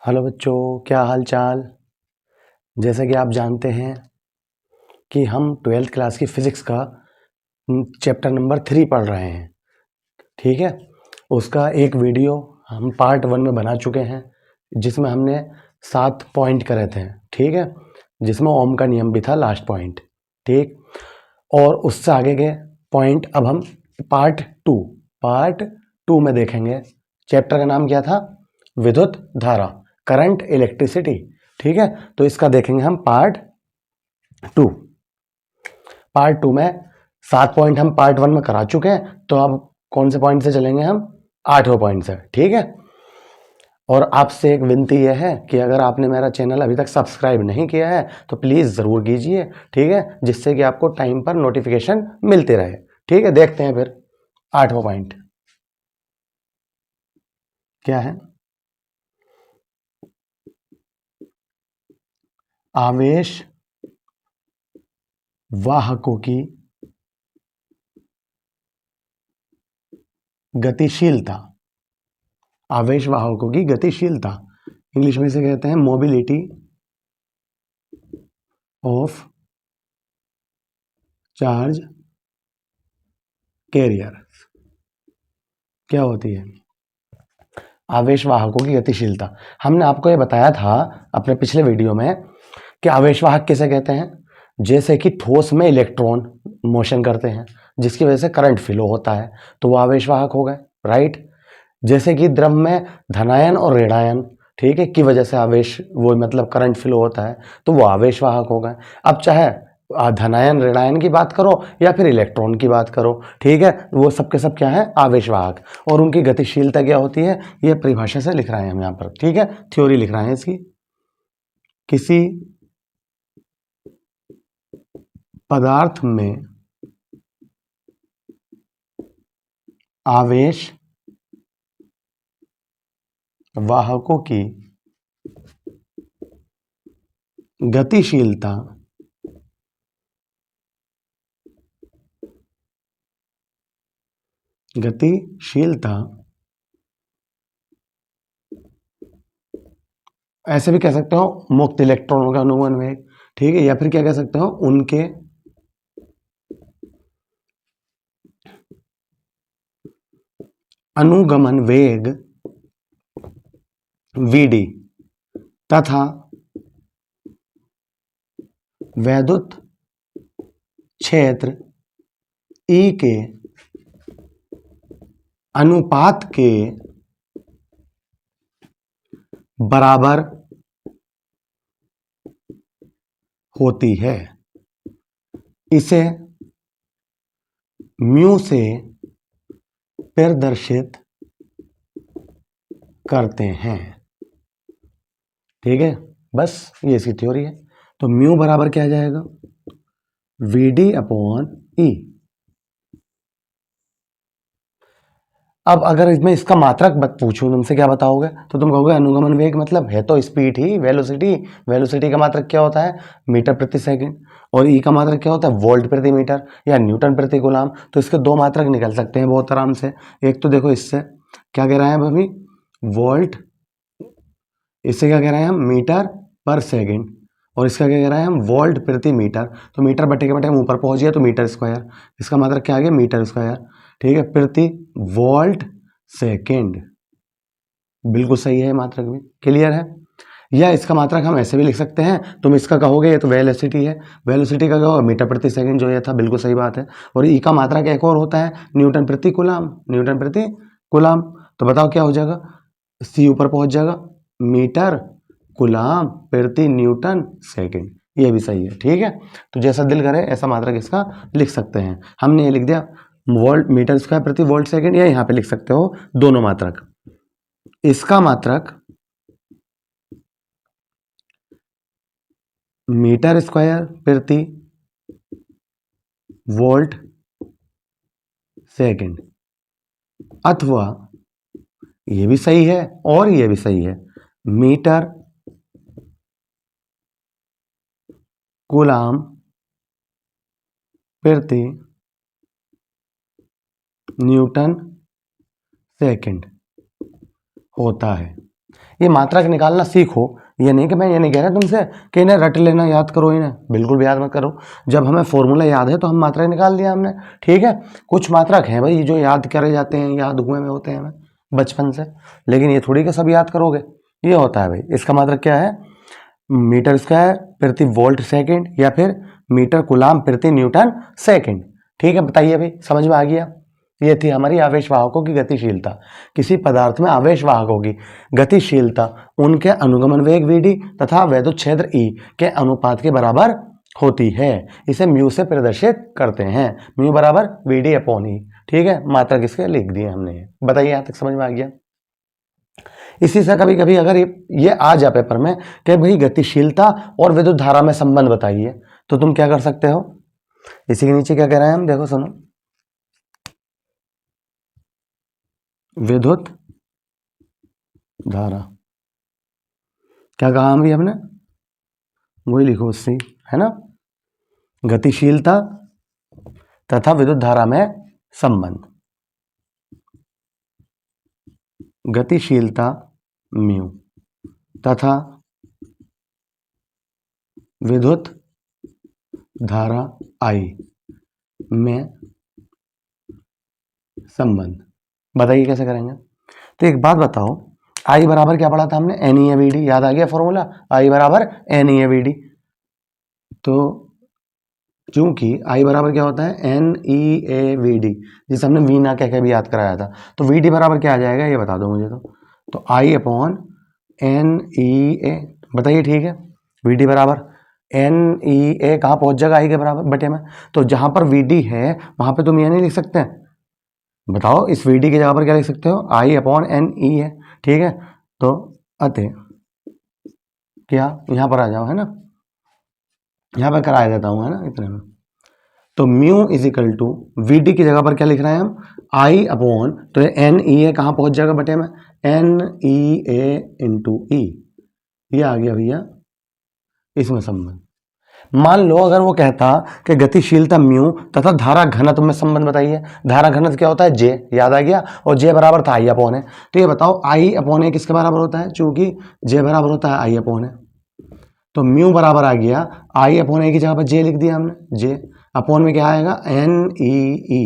Hello बच्चों, क्या हाल चाल। जैसे कि आप जानते हैं कि हम 12th क्लास की फिज़िक्स का चैप्टर नंबर 3 पढ़ रहे हैं। ठीक है, उसका एक वीडियो हम पार्ट 1 में बना चुके हैं, जिसमें हमने 7 पॉइंट करे थे। ठीक है, जिसमें ओम का नियम भी था लास्ट पॉइंट। ठीक, और उससे आगे के पॉइंट अब हम पार्ट 2 में देखेंगे। चैप्टर का नाम क्या था? विद्युत धारा, करंट, इलेक्ट्रिसिटी। ठीक है, तो इसका देखेंगे हम पार्ट 2 में 7 पॉइंट हम पार्ट 1 में करा चुके हैं, तो अब कौन से पॉइंट से चलेंगे हम? 8वें पॉइंट से। ठीक है, और आपसे एक विनती यह है कि अगर आपने मेरा चैनल अभी तक सब्सक्राइब नहीं किया है तो प्लीज़ ज़रूर कीजिए। ठीक है, जिससे कि आपको टाइम पर नोटिफिकेशन मिलते रहे। ठीक है, देखते हैं फिर 8वां पॉइंट क्या है। आवेश वाहकों की गतिशीलता। आवेश वाहकों की गतिशीलता इंग्लिश में से कहते हैं मोबिलिटी ऑफ चार्ज कैरियर। क्या होती है आवेश वाहकों की गतिशीलता? हमने आपको ये बताया था अपने पिछले वीडियो में कि आवेश वाहक किसे कहते हैं। जैसे कि ठोस में इलेक्ट्रॉन मोशन करते हैं, जिसकी वजह से करंट फ्लो होता है, तो वो आवेश वाहक हो गए। राइट। जैसे कि द्रव में धनायन और ऋणायन, ठीक है, की वजह से आवेश वो मतलब करंट फ्लो होता है, तो वो आवेश वाहक हो गए। अब चाहे धनायन ऋणायन की बात करो या फिर इलेक्ट्रॉन की बात करो, ठीक है, वो सब के सब क्या है? आवेश वाहक। और उनकी गतिशीलता क्या होती है, ये परिभाषा से लिख रहे हैं हम यहाँ पर। ठीक है, थ्योरी लिख रहे हैं इसकी। किसी पदार्थ में आवेश वाहकों की गतिशीलता गतिशीलता ऐसे भी कह सकते हो मुक्त इलेक्ट्रॉनों का अनुगमन वेग। ठीक है, या फिर क्या कह सकते हो, उनके अनुगमन वेग वीडी तथा वैद्युत क्षेत्र ई के अनुपात के बराबर होती है। इसे म्यू से प्रदर्शित करते हैं। ठीक है, बस ये इसकी थ्योरी है। तो म्यू बराबर क्या आ जाएगा? वीडी अपॉन ई। अब अगर इसमें इसका मात्रक पूछूं तुमसे, क्या बताओगे? तो तुम कहोगे अनुगमन वेग मतलब है तो स्पीड ही, वेलोसिटी। वेलोसिटी का मात्रक क्या होता है? मीटर प्रति सेकंड। और ई का मात्रक क्या होता है? वोल्ट प्रति मीटर या न्यूटन प्रति कूलाम। तो इसके दो मात्रक निकल सकते हैं बहुत आराम से। एक तो देखो, इससे क्या कह रहे हैं अभी? वोल्ट। इससे क्या कह रहे हैं हम? मीटर पर सेकेंड। और इसका क्या कह रहे हैं हम? वोल्ट प्रति मीटर। तो मीटर बटे के बटे हम ऊपर पहुंच गया तो मीटर स्क्वायर। इसका मात्रक क्या आ गया? Metre square. ठीक है, प्रति वोल्ट सेकेंड। बिल्कुल सही है मात्रक भी। क्लियर है? या इसका मात्रक हम ऐसे भी लिख सकते हैं, तुम इसका कहोगे ये तो वेलोसिटी है, वेलोसिटी का कहोगे मीटर प्रति सेकंड, जो ये था बिल्कुल सही बात है। और ई का मात्रक एक और होता है न्यूटन प्रति कूलाम। न्यूटन प्रति कूलाम। तो बताओ क्या हो जाएगा? सी ऊपर पहुंच जाएगा, मीटर कूलाम प्रति न्यूटन सेकंड। ये भी सही है। ठीक है, तो जैसा दिल करे ऐसा मात्रक इसका लिख सकते हैं। हमने ये लिख दिया वोल्ट मीटर स्क्वायर प्रति वोल्ट सेकंड, या यहाँ पे लिख सकते हो दोनों मात्रक। इसका मात्रक मीटर स्क्वायर प्रति वोल्ट सेकंड, अथवा ये भी सही है और ये भी सही है, मीटर कूलाम प्रति न्यूटन सेकंड होता है। ये मात्रक निकालना सीखो। ये नहीं कि मैं ये नहीं कह रहा तुमसे कि इन्हें रट लेना, याद करो इन्हें, बिल्कुल भी याद मत करो। जब हमें फॉर्मूला याद है तो हम मात्रक निकाल दिया हमने, ठीक है। कुछ मात्रक हैं भाई जो याद करे जाते हैं, याद हुए में होते हैं हमें बचपन से, लेकिन ये थोड़ी कि सब याद करोगे। ये होता है भाई, इसका मात्रक क्या है, मीटर स्क्वायर प्रति वोल्ट सेकेंड या फिर मीटर कूलाम प्रति न्यूटन सेकेंड, ठीक है। बताइए भाई, समझ में आ गया। ये थी हमारी आवेश वाहकों की गतिशीलता। किसी पदार्थ में आवेश वाहकों की गतिशीलता उनके अनुगमन वेग vd तथा वैद्युत क्षेत्र E के अनुपात के बराबर होती है। इसे म्यू से प्रदर्शित करते हैं, म्यू बराबर vd अपॉन E, ठीक है। मात्रक इसके लिख दिए हमने। बताइए यहाँ तक समझ में आ गया। इसी से कभी कभी अगर ये आ जाए पेपर में कि भाई गतिशीलता और विद्युत धारा में संबंध बताइए, तो तुम क्या कर सकते हो, इसी के नीचे क्या कह रहे हैं हम, देखो सुनो, विद्युत धारा, क्या कहा हम भी हमने, वही लिखो उससे, है ना। गतिशीलता तथा विद्युत धारा में संबंध, गतिशीलता म्यू तथा विद्युत धारा I में संबंध। बताइए कैसे करेंगे। तो एक बात बताओ, I बराबर क्या पढ़ा था हमने, NEAVD, याद आ गया फॉर्मूला, I बराबर NEAVD। तो चूंकि I बराबर क्या होता है, NEAVD, जिसे हमने वी ना कह के भी याद कराया था, तो VD बराबर क्या आ जाएगा ये बता दो मुझे। तो I अपॉन NEA, बताइए, ठीक है। VD बराबर NEA कहाँ पहुंच जाएगा, I के बराबर बटे में। तो जहां पर VD है वहां पे तुम ये नहीं लिख सकते, बताओ इस VD की जगह पर क्या लिख सकते हो, I अपॉन NE है, ठीक है। तो अतः क्या, यहां पर आ जाओ, है ना, यहां पर करा देता हूं, है ना, इतने में। तो mu is equal to VD की जगह पर क्या लिख रहे हैं हम, I अपॉन, तो NEA कहाँ पहुंच जाएगा बटे में, NEA इंटू E, ये आ गया भैया इसमें संबंध। मान लो अगर वो कहता कि गतिशीलता म्यू तथा धारा घनत्व में संबंध बताइए, धारा घनत्व क्या होता है, J, याद आ गया, और J बराबर था I अपॉन है। तो ये बताओ I अपॉन है किसके बराबर होता है, चूंकि J बराबर होता है I अपॉन है, तो म्यू बराबर आ गया I अपॉन है की जगह पर J लिख दिया हमने, J अपॉन में क्या आएगा, NEE।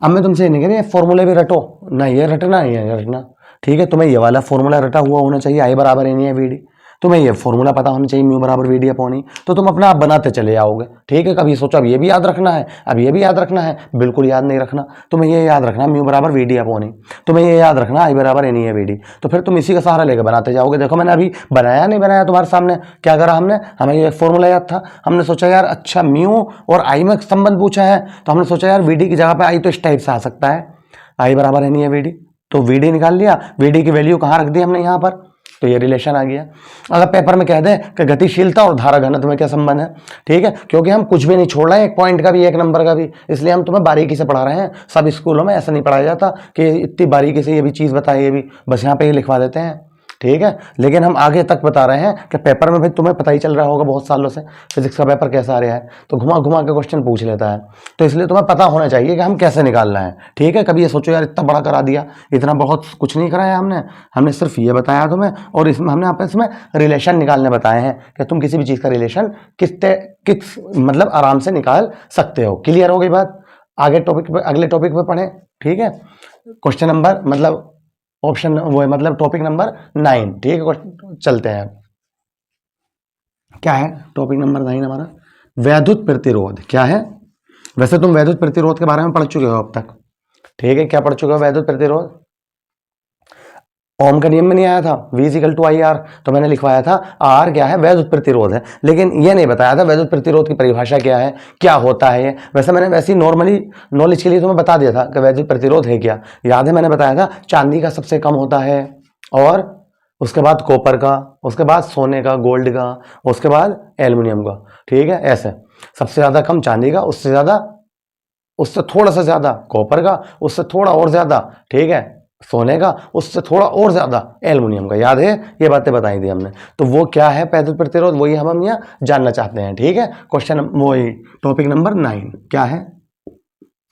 अब मैं तुमसे नहीं कह रही फॉर्मूले भी रटो, ना ये रटना ये रटना, ठीक है। तुम्हें ये वाला फॉर्मूला रटा हुआ होना चाहिए, I बराबर NEAVD, तुम्हें ये फॉर्मूला पता होना चाहिए, म्यू बराबर VD अपॉन E, तो तुम अपना आप बनाते चले आओगे, ठीक है। कभी सोचो अब ये भी याद रखना है, अब ये भी याद रखना है, बिल्कुल याद नहीं रखना। तुम्हें ये याद रखना म्यू बराबर VD अपॉन E, तुम्हें ये याद रखना I बराबर NEAVD, तो फिर तुम इसी का सहारा लेकर बनाते जाओगे। देखो मैंने अभी बनाया नहीं बनाया तुम्हारे सामने, क्या करा हमने, हमें ये फॉर्मूला याद था, हमने सोचा यार अच्छा म्यू और I में संबंध पूछा है, तो हमने सोचा यार VD की जगह पर I तो इस टाइप से आ सकता है, I बराबर NEAVD, तो VD निकाल लिया, VD की वैल्यू कहाँ रख दी हमने यहाँ पर, तो ये रिलेशन आ गया। अगर पेपर में कह दें कि गतिशीलता और धारा घनत्व में क्या संबंध है, ठीक है, क्योंकि हम कुछ भी नहीं छोड़ रहे हैं, एक पॉइंट का भी एक नंबर का भी, इसलिए हम तुम्हें बारीकी से पढ़ा रहे हैं। सब स्कूलों में ऐसा नहीं पढ़ाया जाता कि इतनी बारीकी से ये भी चीज़ बताए, ये भी बस यहाँ पे ये लिखवा देते हैं, ठीक है। लेकिन हम आगे तक बता रहे हैं कि पेपर में भाई तुम्हें पता ही चल रहा होगा बहुत सालों से फिजिक्स का पेपर कैसा आ रहा है, तो घुमा घुमा के क्वेश्चन पूछ लेता है, तो इसलिए तुम्हें पता होना चाहिए कि हम कैसे निकालना है, ठीक है। कभी ये सोचो यार इतना बड़ा करा दिया, इतना बहुत कुछ नहीं कराया हमने सिर्फ ये बताया तुम्हें, और इसमें हमने आपस में रिलेशन निकालने बताए हैं कि तुम किसी भी चीज़ का रिलेशन किस मतलब आराम से निकाल सकते हो। क्लियर हो गई बात। आगे टॉपिक पे, अगले टॉपिक पे पढ़ें, ठीक है। क्वेश्चन नंबर मतलब ऑप्शन वो है, मतलब टॉपिक नंबर 9, ठीक है। चलते हैं, क्या है टॉपिक नंबर 9 हमारा, वैद्युत प्रतिरोध क्या है। वैसे तुम वैद्युत प्रतिरोध के बारे में पढ़ चुके हो अब तक, ठीक है। क्या पढ़ चुके हो वैद्युत प्रतिरोध, ओम का नियम में नहीं आया था V इक्वल टू IR, तो मैंने लिखवाया था R क्या है, वैद्युत प्रतिरोध है, लेकिन ये नहीं बताया था वैद्युत प्रतिरोध की परिभाषा क्या है, क्या होता है ये। वैसे मैंने वैसी नॉर्मली नॉलेज के लिए तुम्हें बता दिया था कि वैद्युत प्रतिरोध है क्या, याद है मैंने बताया था चांदी का सबसे कम होता है, और उसके बाद कॉपर का, उसके बाद सोने का, गोल्ड का, उसके बाद एल्युमिनियम का, ठीक है। ऐसे सबसे ज़्यादा कम चांदी का, उससे ज़्यादा, उससे थोड़ा सा ज़्यादा कॉपर का, उससे थोड़ा और ज़्यादा, ठीक है, सोने का, उससे थोड़ा और ज़्यादा एल्युमिनियम का। याद है ये बातें बताई थी हमने। तो वो क्या है वैद्युत प्रतिरोध, वही हम यहाँ जानना चाहते हैं, ठीक है। क्वेश्चन वही टॉपिक नंबर 9 क्या है,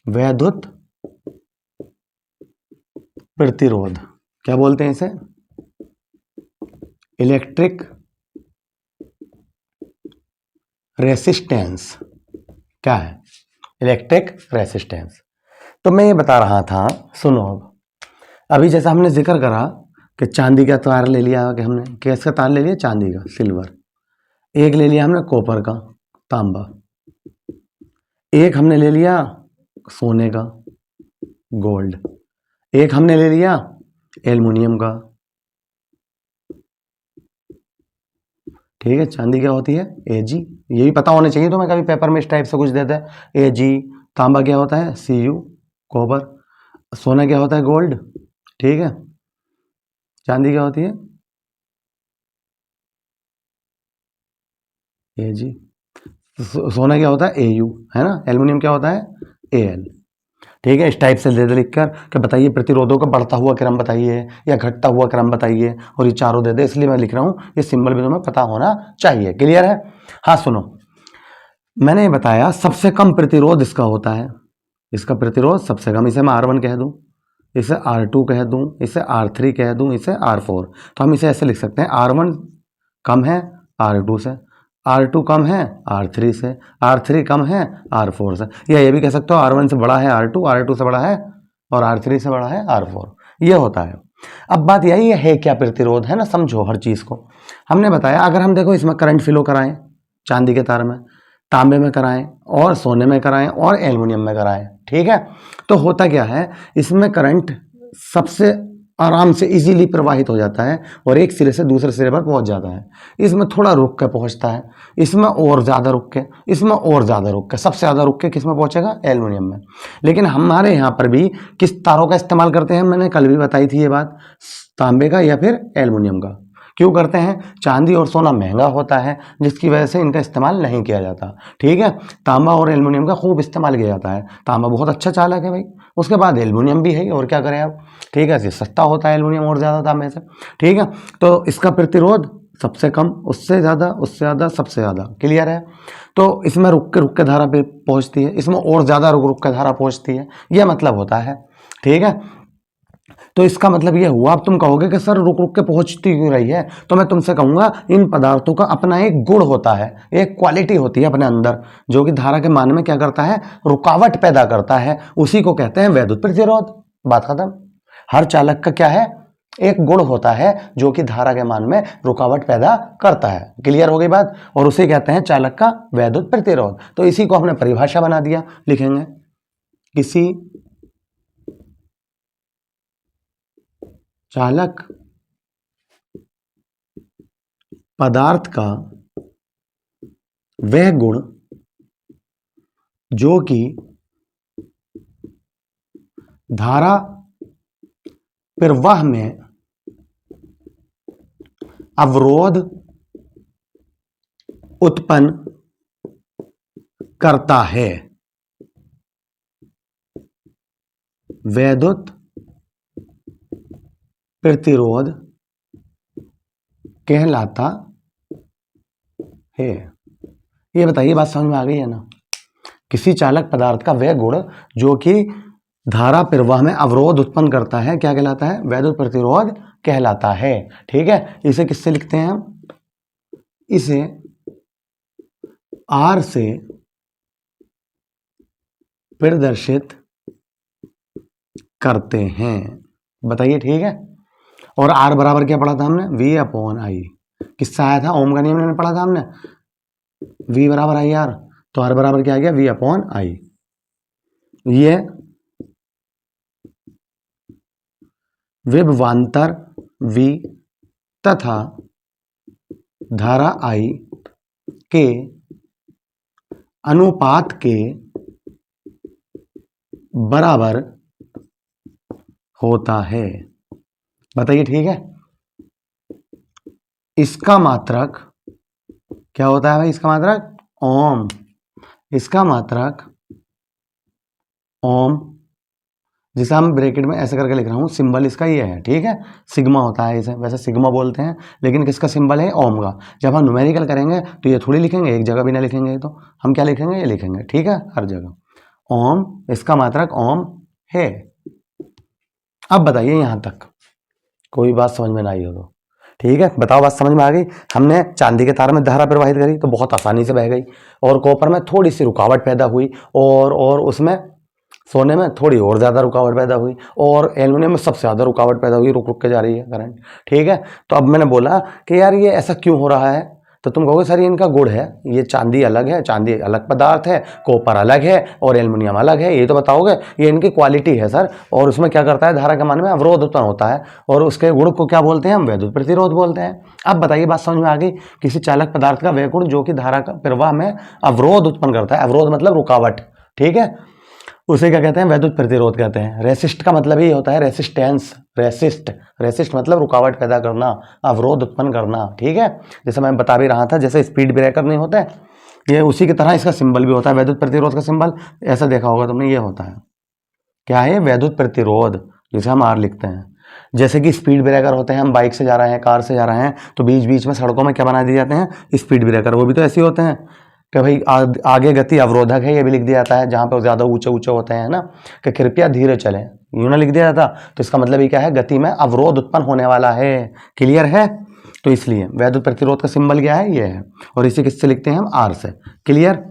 वैद्युत प्रतिरोध, क्या बोलते हैं इसे? Electric resistance. क्या है? Electric resistance. तो मैं ये बता रहा था, सुनो अब। अभी जैसा हमने जिक्र करा कि चांदी का तार ले लिया, कि हमने गैस का तार ले लिया, चांदी का, सिल्वर। एक ले लिया हमने कॉपर का, तांबा। एक हमने ले लिया सोने का, गोल्ड। एक हमने ले लिया एल्युमिनियम का। ठीक है, चांदी क्या होती है? Ag। यही पता होना चाहिए, तो मैं कभी पेपर में इस टाइप से कुछ देता है Ag। तांबा क्या होता है? Cu। कॉपर। सोना क्या होता है? गोल्ड। ठीक है, चांदी क्या होती है? Ag। सोना क्या होता है? Au, है ना। एल्युमिनियम क्या होता है? Al। ठीक है, इस टाइप से दे दे लिखकर कि बताइए प्रतिरोधों का बढ़ता हुआ क्रम बताइए या घटता हुआ क्रम बताइए, और ये चारों दे दे। इसलिए मैं लिख रहा हूँ, ये सिंबल भी तुम्हें पता होना चाहिए। क्लियर है? हाँ सुनो, मैंने ये बताया सबसे कम प्रतिरोध इसका होता है। इसका प्रतिरोध सबसे कम, इसे मैं R1 कह दूं, इसे R2 कह दूं, इसे R3 कह दूं, इसे R4। तो हम इसे ऐसे लिख सकते हैं, R1 कम है R2 से, R2 कम है R3 से, R3 कम है R4 से। या ये भी कह सकते हो R1 से बड़ा है R2, R2 से बड़ा है, और R3 से बड़ा है R4। ये होता है। अब बात यही है क्या प्रतिरोध, है ना। समझो हर चीज को। हमने बताया अगर हम देखो इसमें करंट फ्लो कराएं, चांदी के तार में, तांबे में कराएं, और सोने में कराएं, और एल्युमिनियम में कराएं, ठीक है, तो होता क्या है, इसमें करंट सबसे आराम से इजीली प्रवाहित हो जाता है और एक सिरे से दूसरे सिरे पर पहुंच जाता है। इसमें थोड़ा रुक के पहुंचता है, इसमें और ज़्यादा रुक के, इसमें और ज़्यादा रुक के, सबसे ज़्यादा रुक के किस में पहुंचेगा? एल्युमिनियम में। लेकिन हमारे यहाँ पर भी किस तारों का इस्तेमाल करते हैं, मैंने कल भी बताई थी ये बात, तांबे का या फिर एल्युमिनियम का। क्यों करते हैं? चांदी और सोना महंगा होता है, जिसकी वजह से इनका इस्तेमाल नहीं किया जाता। ठीक है, तांबा और एल्युमिनियम का खूब इस्तेमाल किया जाता है। तांबा बहुत अच्छा चालक है भाई, उसके बाद एल्युमिनियम भी है, और क्या करें आप। ठीक है, सस्ता होता है एल्युमिनियम और ज़्यादा तांबे से। ठीक है, तो इसका प्रतिरोध सबसे कम, उससे ज़्यादा, उससे ज़्यादा, सबसे ज़्यादा। क्लियर है? तो इसमें रुक के धारा पे पहुंचती है, इसमें और ज़्यादा रुक के धारा पहुंचती है, यह मतलब होता है। ठीक है, तो इसका मतलब ये हुआ। अब तुम कहोगे कि सर रुक रुक के पहुंचती क्यों रही है, तो मैं तुमसे कहूंगा इन पदार्थों का अपना एक गुण होता है, एक क्वालिटी होती है अपने अंदर, जो कि धारा के मान में क्या करता है? रुकावट पैदा करता है। उसी को कहते हैं वैद्युत प्रतिरोध। बात खत्म। हर चालक का क्या है? एक गुण होता है जो कि धारा के मान में रुकावट पैदा करता है। क्लियर हो गई बात? और उसे कहते हैं चालक का वैद्युत प्रतिरोध। तो इसी को हमने परिभाषा बना दिया, लिखेंगे किसी चालक पदार्थ का वह गुण जो कि धारा प्रवाह में अवरोध उत्पन्न करता है, वैद्युत प्रतिरोध कहलाता है। ये बताइए, बात समझ में आ गई है ना? किसी चालक पदार्थ का वह गुण जो कि धारा प्रवाह में अवरोध उत्पन्न करता है, क्या कहलाता है? वैद्युत प्रतिरोध कहलाता है। ठीक है, इसे किससे लिखते हैं हम? इसे R से प्रदर्शित करते हैं। बताइए, ठीक है। और R बराबर क्या पढ़ा था हमने? V/I। किससे आया था? ओम का नियम ने पढ़ा था हमने, V बराबर IR। तो R बराबर क्या आ गया? V/I। ये विभवांतर V तथा धारा I के अनुपात के बराबर होता है। बताइए, ठीक है। इसका मात्रक क्या होता है भाई? इसका मात्रक ओम। इसका मात्रक ओम, जिसे हम ब्रैकेट में ऐसे करके लिख रहा हूं, सिंबल इसका ये है। ठीक है, सिग्मा होता है इसे, वैसे सिग्मा बोलते हैं, लेकिन किसका सिंबल है? ओम का। जब हम न्यूमेरिकल करेंगे तो ये थोड़ी लिखेंगे, एक जगह भी ना लिखेंगे, तो हम क्या लिखेंगे? ये लिखेंगे। ठीक है, हर जगह ओम, इसका मात्रक ओम है। अब बताइए यहां तक, कोई बात समझ में ना आई हो तो ठीक है, बताओ बात समझ में आ गई। हमने चांदी के तार में धारा प्रवाहित करी तो बहुत आसानी से बह गई, और कॉपर में थोड़ी सी रुकावट पैदा हुई, और उसमें सोने में थोड़ी और ज़्यादा रुकावट पैदा हुई, और एल्युमिनियम में सबसे ज़्यादा रुकावट पैदा हुई, रुक रुक के जा रही है करंट। ठीक है, तो अब मैंने बोला कि यार ये ऐसा क्यों हो रहा है, तो तुम कहोगे सर ये इनका गुण है, ये चांदी अलग है, चांदी अलग पदार्थ है, कॉपर अलग है और एल्युमिनियम अलग है, ये तो बताओगे, ये इनकी क्वालिटी है सर। और उसमें क्या करता है, धारा के मान में अवरोध उत्पन्न होता है, और उसके गुण को क्या बोलते हैं हम, वैद्युत प्रतिरोध बोलते हैं। अब बताइए बात समझ में आ गई, किसी चालक पदार्थ का वह गुण जो कि धारा का प्रवाह में अवरोध उत्पन्न करता है, अवरोध मतलब रुकावट, ठीक है, उसे क्या कहते हैं, वैद्युत प्रतिरोध कहते हैं। रेसिस्ट का मतलब ये होता है रेसिस्टेंस, रेसिस्ट मतलब रुकावट पैदा करना, अवरोध उत्पन्न करना। ठीक है, जैसे मैं बता भी रहा था, जैसे स्पीड ब्रेकर नहीं होता है, ये उसी की तरह इसका सिंबल भी होता है, वैद्युत प्रतिरोध का सिंबल ऐसा देखा होगा तुमने, ये होता है, क्या है, वैद्युत प्रतिरोध, जिसे हम आर लिखते हैं। जैसे कि स्पीड ब्रेकर होते हैं, हम बाइक से जा रहे हैं, कार से जा रहे हैं, तो बीच बीच में सड़कों में क्या बना दिए जाते हैं, स्पीड ब्रेकर, वो भी तो ऐसे होते हैं कि भाई आगे गति अवरोधक है, ये भी लिख दिया जाता है, जहाँ पे ज़्यादा ऊंचे ऊंचे होते हैं ना, कि कृपया धीरे चलें, यूं ना लिख दिया जाता, तो इसका मतलब ये क्या है, गति में अवरोध उत्पन्न होने वाला है। क्लियर है, तो इसलिए वैद्युत प्रतिरोध का सिंबल क्या है, ये है, और इसे किससे लिखते हैं हम, आर से। क्लियर,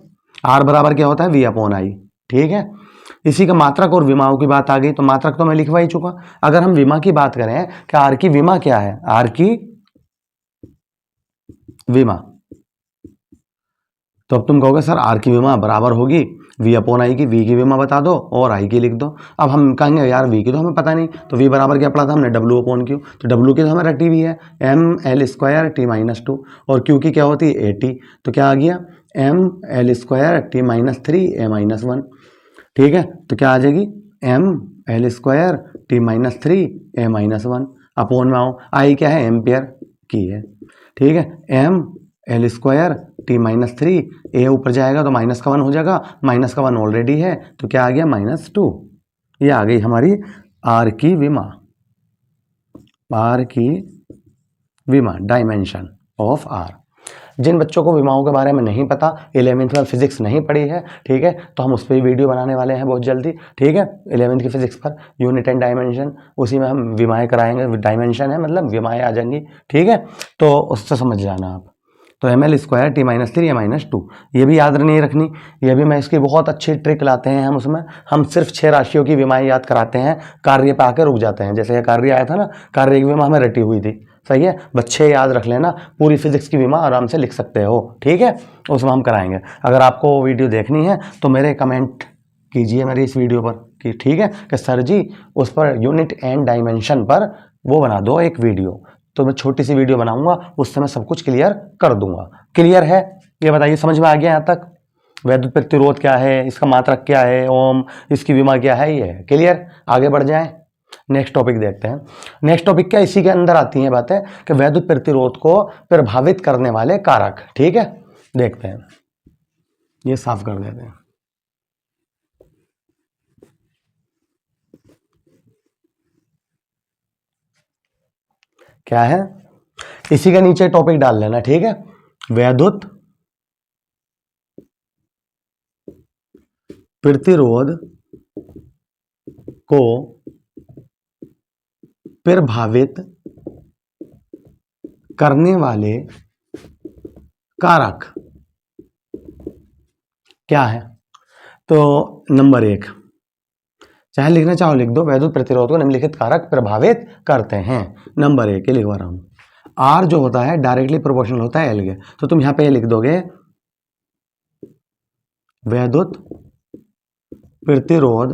आर बराबर क्या होता है, वी अपॉन आई। ठीक है, इसी का मात्रक और विमाओं की बात आ गई, तो मात्रक तो मैं लिखवा ही चुका। अगर हम विमा की बात करें कि आर की विमा क्या है, आर की विमा, तो अब तुम कहोगे सर आर की विमा बराबर होगी वी अपॉन आई की, वी की विमा बता दो और आई की लिख दो। अब हम कहेंगे यार वी की तो हमें पता नहीं, तो वी बराबर क्या पढ़ा था हमने, डब्ल्यू अपॉन क्यू, तो डब्ल्यू की तो हमें रटी हुई है M L square T minus two, और क्यू की क्या होती है ए टी, तो क्या आ गया m L square T minus three a minus one. ठीक है, तो क्या आ जाएगी m L square T minus three a minus one, upon में आओ, आई क्या है, एम्पियर की है। ठीक है, M L square T minus three, a ऊपर जाएगा तो माइनस का वन हो जाएगा, माइनस का वन ऑलरेडी है, तो क्या आ गया माइनस टू। ये आ गई हमारी आर की विमा, आर की विमा, डायमेंशन ऑफ आर। जिन बच्चों को विमाओं के बारे में नहीं पता, 11th में फिजिक्स नहीं पढ़ी है, ठीक है, तो हम उस पर वीडियो बनाने वाले हैं बहुत जल्दी। ठीक है, 11th की physics per unit and dimension, उसी में हम विमाएँ कराएंगे, डायमेंशन है मतलब विमाएँ आ जाएंगी। ठीक है, तो उससे समझ जाना आप। तो m L square T minus three a minus two, ये भी याद नहीं रखनी, ये भी मैं इसकी बहुत अच्छी ट्रिक लाते हैं हम उसमें, हम सिर्फ 6 राशियों की विमाएँ याद कराते हैं, कार्य पे आके रुक जाते हैं। जैसे ये कार्य आया था ना, कार्य की विमा हमें रटी हुई थी, सही है, बच्चे याद रख लेना, पूरी फिजिक्स की विमा आराम से लिख सकते हो। ठीक है, उसमें हम कराएंगे। अगर आपको वीडियो देखनी है तो मेरे कमेंट कीजिए मेरी इस वीडियो पर कि ठीक है कि सर जी उस पर यूनिट एंड डायमेंशन पर वो बना दो एक वीडियो, तो मैं छोटी सी वीडियो बनाऊंगा, उससे मैं सब कुछ क्लियर कर दूंगा। क्लियर है, ये बताइए समझ में आ गया यहाँ तक, वैद्युत प्रतिरोध क्या है, इसका मात्रक क्या है, ओम, इसकी विमा क्या है, ये है। क्लियर, आगे बढ़ जाएं, नेक्स्ट टॉपिक देखते हैं। नेक्स्ट टॉपिक क्या, इसी के अंदर आती है बातें कि वैद्युत प्रतिरोध को प्रभावित करने वाले कारक। ठीक है, देखते हैं, ये साफ कर देते हैं। क्या है, इसी के नीचे टॉपिक डाल लेना। ठीक है, वैद्युत प्रतिरोध को प्रभावित करने वाले कारक क्या है। तो नंबर 1, चाहे लिखना चाहो लिख दो, वैद्युत प्रतिरोध को निम्नलिखित कारक प्रभावित करते हैं। नंबर 1 ये लिखवा रहा हूं, आर जो होता है डायरेक्टली प्रोपोर्शनल होता है एल के, तो तुम यहां पे लिख दोगे वैद्युत प्रतिरोध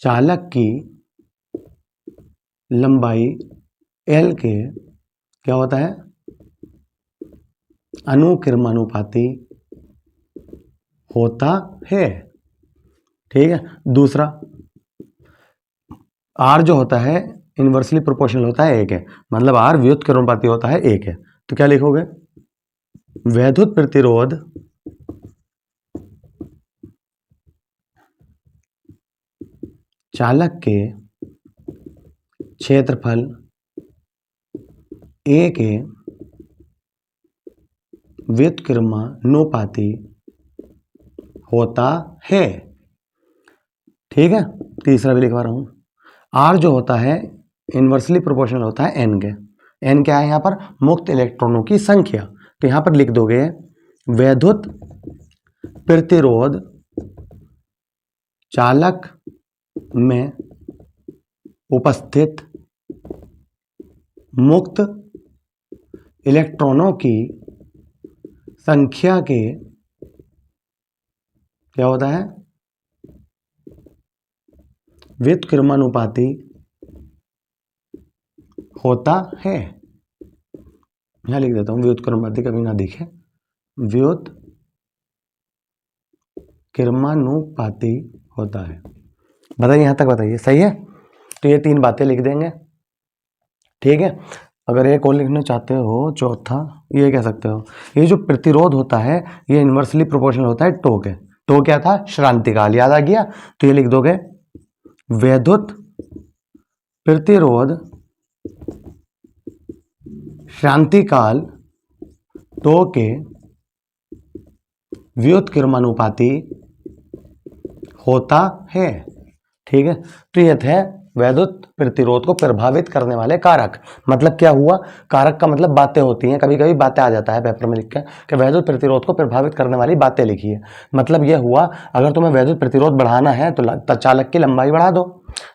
चालक की लंबाई एल के क्या होता है, अनुक्रमानुपाती होता है। ठीक है, दूसरा आर जो होता है इनवर्सली प्रोपोर्शनल होता है 1 है, मतलब आर व्युत्क्रमानुपाती होता है 1 है, तो क्या लिखोगे, वैद्युत प्रतिरोध चालक के क्षेत्रफल ए के व्युत्क्रमानुपाती होता है। ठीक है, तीसरा भी लिखवा रहा हूं, आर जो होता है इन्वर्सली प्रोपोर्शनल होता है n के। n क्या है यहाँ पर? मुक्त इलेक्ट्रॉनों की संख्या। तो यहाँ पर लिख दोगे वैद्युत प्रतिरोध चालक में उपस्थित मुक्त इलेक्ट्रॉनों की संख्या के क्या होता है? व्युत्क्रमानुपाती होता है। यहां लिख देता हूं व्युत्क्रमानुपाती, कभी ना दिखे, व्युत्क्रमानुपाती होता है। बताइए, यहां तक बताइए, सही है? तो ये 3 बातें लिख देंगे, ठीक है। अगर एक और लिखना चाहते हो, चौथा ये कह सकते हो, ये जो प्रतिरोध होता है ये इन्वर्सली प्रोपोर्शनल होता है टो के। टो क्या था? श्रांतिकाल, याद आ गया? तो ये लिख दोगे वैद्युत प्रतिरोध श्रांतिकाल टो के व्युत्क्रमानुपाती होता है, ठीक है। तो ये थे वैद्युत प्रतिरोध को प्रभावित करने वाले कारक। मतलब क्या हुआ? कारक का मतलब बातें होती हैं, कभी कभी बातें आ जाता है पेपर में लिख के कि वैद्युत प्रतिरोध को प्रभावित करने वाली बातें लिखिए। मतलब यह हुआ, अगर तुम्हें वैद्युत प्रतिरोध बढ़ाना है तो चालक की लंबाई बढ़ा दो।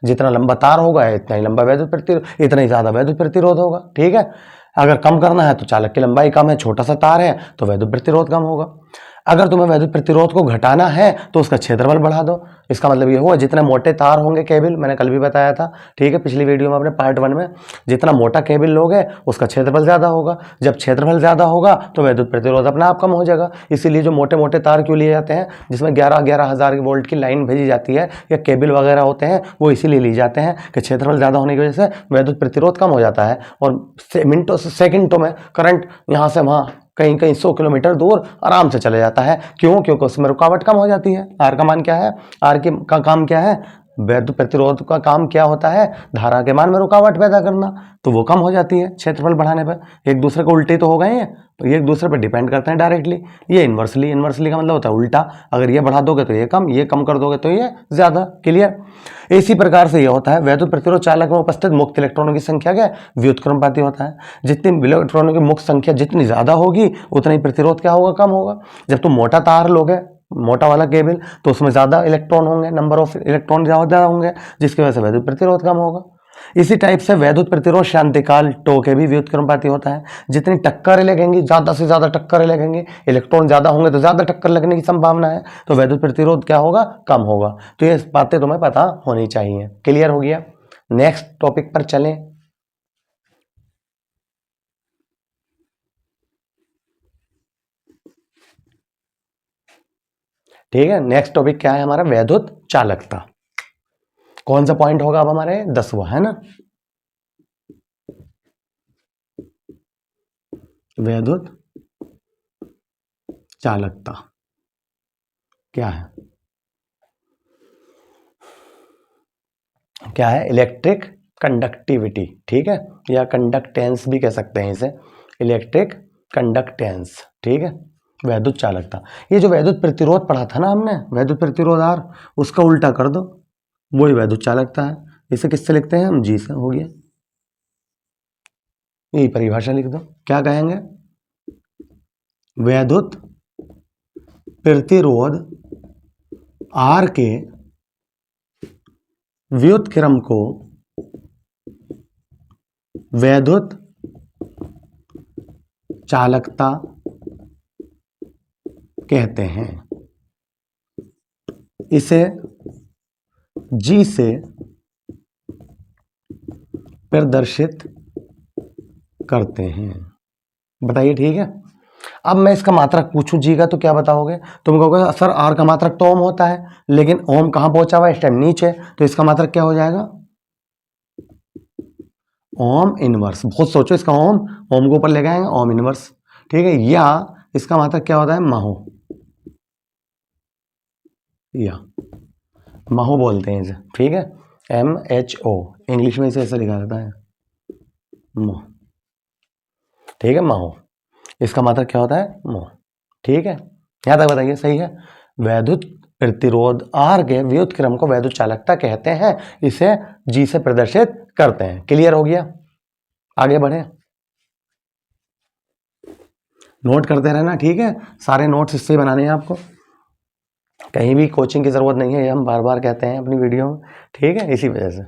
जितना लंबा तार होगा इतना ही लंबा वैद्युत प्रतिरोध, इतना ही ज्यादा वैद्युत प्रतिरोध होगा, ठीक है। अगर कम करना है तो चालक की लंबाई कम है, छोटा सा तार है, तो वैद्युत प्रतिरोध कम होगा। अगर तुम्हें वैद्युत प्रतिरोध को घटाना है तो उसका क्षेत्रफल बढ़ा दो। इसका मतलब ये हुआ, जितने मोटे तार होंगे केबल, मैंने कल भी बताया था, ठीक है, पिछली वीडियो में अपने पार्ट 1 में, जितना मोटा केबल लोगे उसका क्षेत्रफल ज्यादा होगा। जब क्षेत्रफल ज्यादा होगा तो वैद्युत प्रतिरोध अपने आप कम हो जाएगा। इसीलिए जो मोटे मोटे तार क्यों लिए जाते हैं, जिसमें 11-11 हज़ार वोल्ट की लाइन भेजी जाती है या केबल वगैरह होते हैं, वो इसीलिए लिए जाते हैं कि क्षेत्रफल ज्यादा होने की वजह से वैद्युत प्रतिरोध कम हो जाता है और मिनटों से सेकंडों में करंट यहाँ से वहाँ कहीं कहीं 100 किलोमीटर दूर आराम से चले जाता है। क्यों? क्योंकि उसमें रुकावट कम हो जाती है। आर का मान क्या है? आर का काम क्या है? वैद्युत प्रतिरोध का काम क्या होता है? धारा के मान में रुकावट पैदा करना। तो वो कम हो जाती है क्षेत्रफल बढ़ाने पर। एक दूसरे को उल्टे तो हो गए हैं, तो ये एक दूसरे पर डिपेंड करते हैं डायरेक्टली। ये इन्वर्सली, इन्वर्सली का मतलब होता है उल्टा। अगर ये बढ़ा दोगे तो ये कम कर दोगे तो ये ज्यादा। क्लियर? इसी प्रकार से ये होता है, वैद्युत प्रतिरोध चालक में उपस्थित मुक्त इलेक्ट्रॉनों की संख्या क्या? व्युत्क्रमानुपाती होता है। जितनी इलेक्ट्रॉनों की मुक्त संख्या जितनी ज्यादा होगी उतना ही प्रतिरोध क्या होगा? कम होगा। जब तुम मोटा तार लोगे, मोटा वाला केबल, तो उसमें ज्यादा इलेक्ट्रॉन होंगे, नंबर ऑफ इलेक्ट्रॉन ज्यादा होंगे, जिसकी वजह से वैद्युत प्रतिरोध कम होगा। इसी टाइप से वैद्युत प्रतिरोध शांतिकाल टो के भी व्युत्क्रमानुपाती होता है। जितनी टक्करें लगेंगी, ज्यादा से ज्यादा टक्करें लगेंगे, इलेक्ट्रॉन ज्यादा होंगे तो ज्यादा टक्कर लगने की संभावना है, तो वैद्युत प्रतिरोध क्या होगा? कम होगा। तो ये बातें तुम्हें पता होनी चाहिए। क्लियर हो गया? नेक्स्ट टॉपिक पर चलें। ठीक है, नेक्स्ट टॉपिक क्या है हमारा? वैद्युत चालकता। कौन सा पॉइंट होगा अब हमारे? 10वां, है ना? वैद्युत चालकता क्या है? क्या है? इलेक्ट्रिक कंडक्टिविटी, ठीक है, या कंडक्टेंस भी कह सकते हैं इसे, इलेक्ट्रिक कंडक्टेंस, ठीक है। वैद्युत चालकता, ये जो वैद्युत प्रतिरोध पढ़ा था ना हमने, वैद्युत प्रतिरोध आर, उसका उल्टा कर दो, वही वैद्युत चालकता है। इसे किससे लिखते हैं हम? जी से। हो गया, यही परिभाषा लिख दो। क्या कहेंगे? वैद्युत प्रतिरोध आर के व्युत्क्रम को वैद्युत चालकता कहते हैं। इसे जी से प्रदर्शित करते हैं। बताइए, ठीक है। अब मैं इसका मात्रक पूछूं जी का तो क्या बताओगे? तुम कहोगे सर आर का मात्रक तो ओम होता है, लेकिन ओम कहां पहुंचा हुआ है? इस टाइम नीचे, तो इसका मात्रक क्या हो जाएगा? Ohm inverse. बहुत सोचो इसका, ओम को ऊपर ले गए, ओम इनवर्स, ठीक है। या इसका मात्रक क्या होता है? महो, या महो बोलते हैं इसे, ठीक है, MHO, इंग्लिश में इसे ऐसे लिखा जाता है, मो, ठीक है, महो। इसका मात्रक क्या होता है? मो, ठीक है। यहां तक बताइए, सही है। वैद्युत प्रतिरोध आर के व्युत्क्रम को वैद्युत चालकता कहते हैं। इसे जी से प्रदर्शित करते हैं। क्लियर हो गया? आगे बढ़े, नोट करते रहना, ठीक है? सारे नोट्स इससे बनाने हैं आपको, कहीं भी कोचिंग की जरूरत नहीं है, ये हम बार बार कहते हैं अपनी वीडियो में, ठीक है? इसी वजह से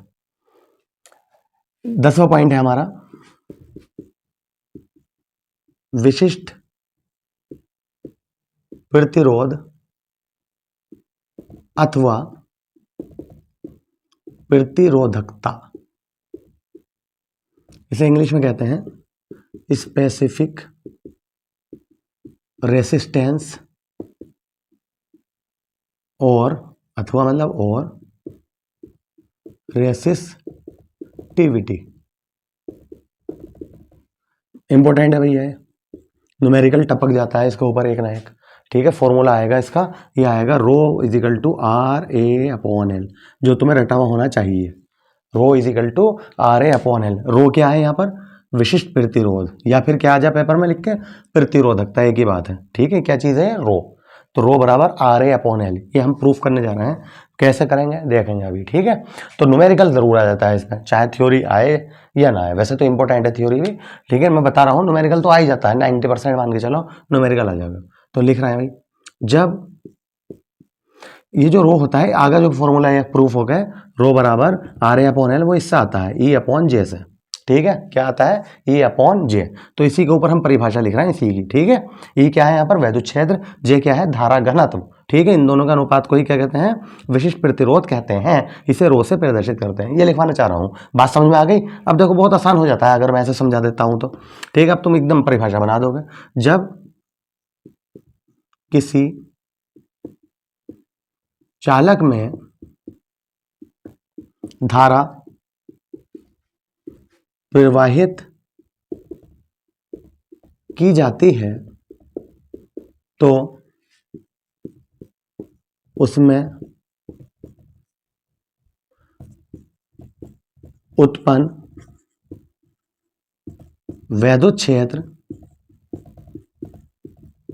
10वां पॉइंट है हमारा, विशिष्ट प्रतिरोध अथवा प्रतिरोधकता। इसे इंग्लिश में कहते हैं स्पेसिफिक रेसिस्टेंस, और अथवा मतलब और रेसिस्टिविटी। इंपॉर्टेंट है भैया, न्यूमेरिकल टपक जाता है इसके ऊपर एक ना एक, ठीक है? फॉर्मूला आएगा इसका, ये आएगा rho is equal to r a upon l, जो तुम्हें रटा हुआ होना चाहिए। Rho is equal to r a upon l. Rho क्या है यहाँ पर? विशिष्ट प्रतिरोध, या फिर क्या आ जाए पेपर में लिख के, प्रतिरोधकता, एक ही बात है, ठीक है? क्या चीज़ है? रो। तो रो बराबर आर ए अपॉन एल, ये हम प्रूफ करने जा रहे हैं। कैसे करेंगे देखेंगे अभी, ठीक है? तो न्यूमेरिकल जरूर आ जाता है इसमें, चाहे थ्योरी आए या ना आए। वैसे तो इंपॉर्टेंट है थ्योरी भी, ठीक है? मैं बता रहा हूँ न्यूमेरिकल तो आ ही जाता है, 90% मान के चलो न्यूमेरिकल आ जाएगा। तो लिख रहे हैं भाई, जब ये जो रो होता है, आगे जो फॉर्मूला है प्रूफ हो गया, रो बराबर आर ए अपॉन एल, वो इससे आता है ई अपॉन जे से, ठीक है? क्या आता है? ई अपॉन जे। तो इसी के ऊपर हम परिभाषा लिख रहे हैं इसी की, ठीक है? ई क्या है यहाँ पर? वैद्युत क्षेत्र। जे क्या है? धारा घनत्व, ठीक है? इन दोनों का अनुपात को ही क्या कहते हैं? विशिष्ट प्रतिरोध कहते हैं। इसे रो से प्रदर्शित करते हैं, ये लिखवाना चाह रहा हूँ। बात समझ में आ गई? अब देखो बहुत आसान हो जाता है अगर मैं ऐसे समझा देता हूँ तो, ठीक है? अब तुम एकदम परिभाषा बना दोगे। जब किसी चालक में धारा प्रवाहित की जाती है तो उसमें उत्पन्न वैद्युत क्षेत्र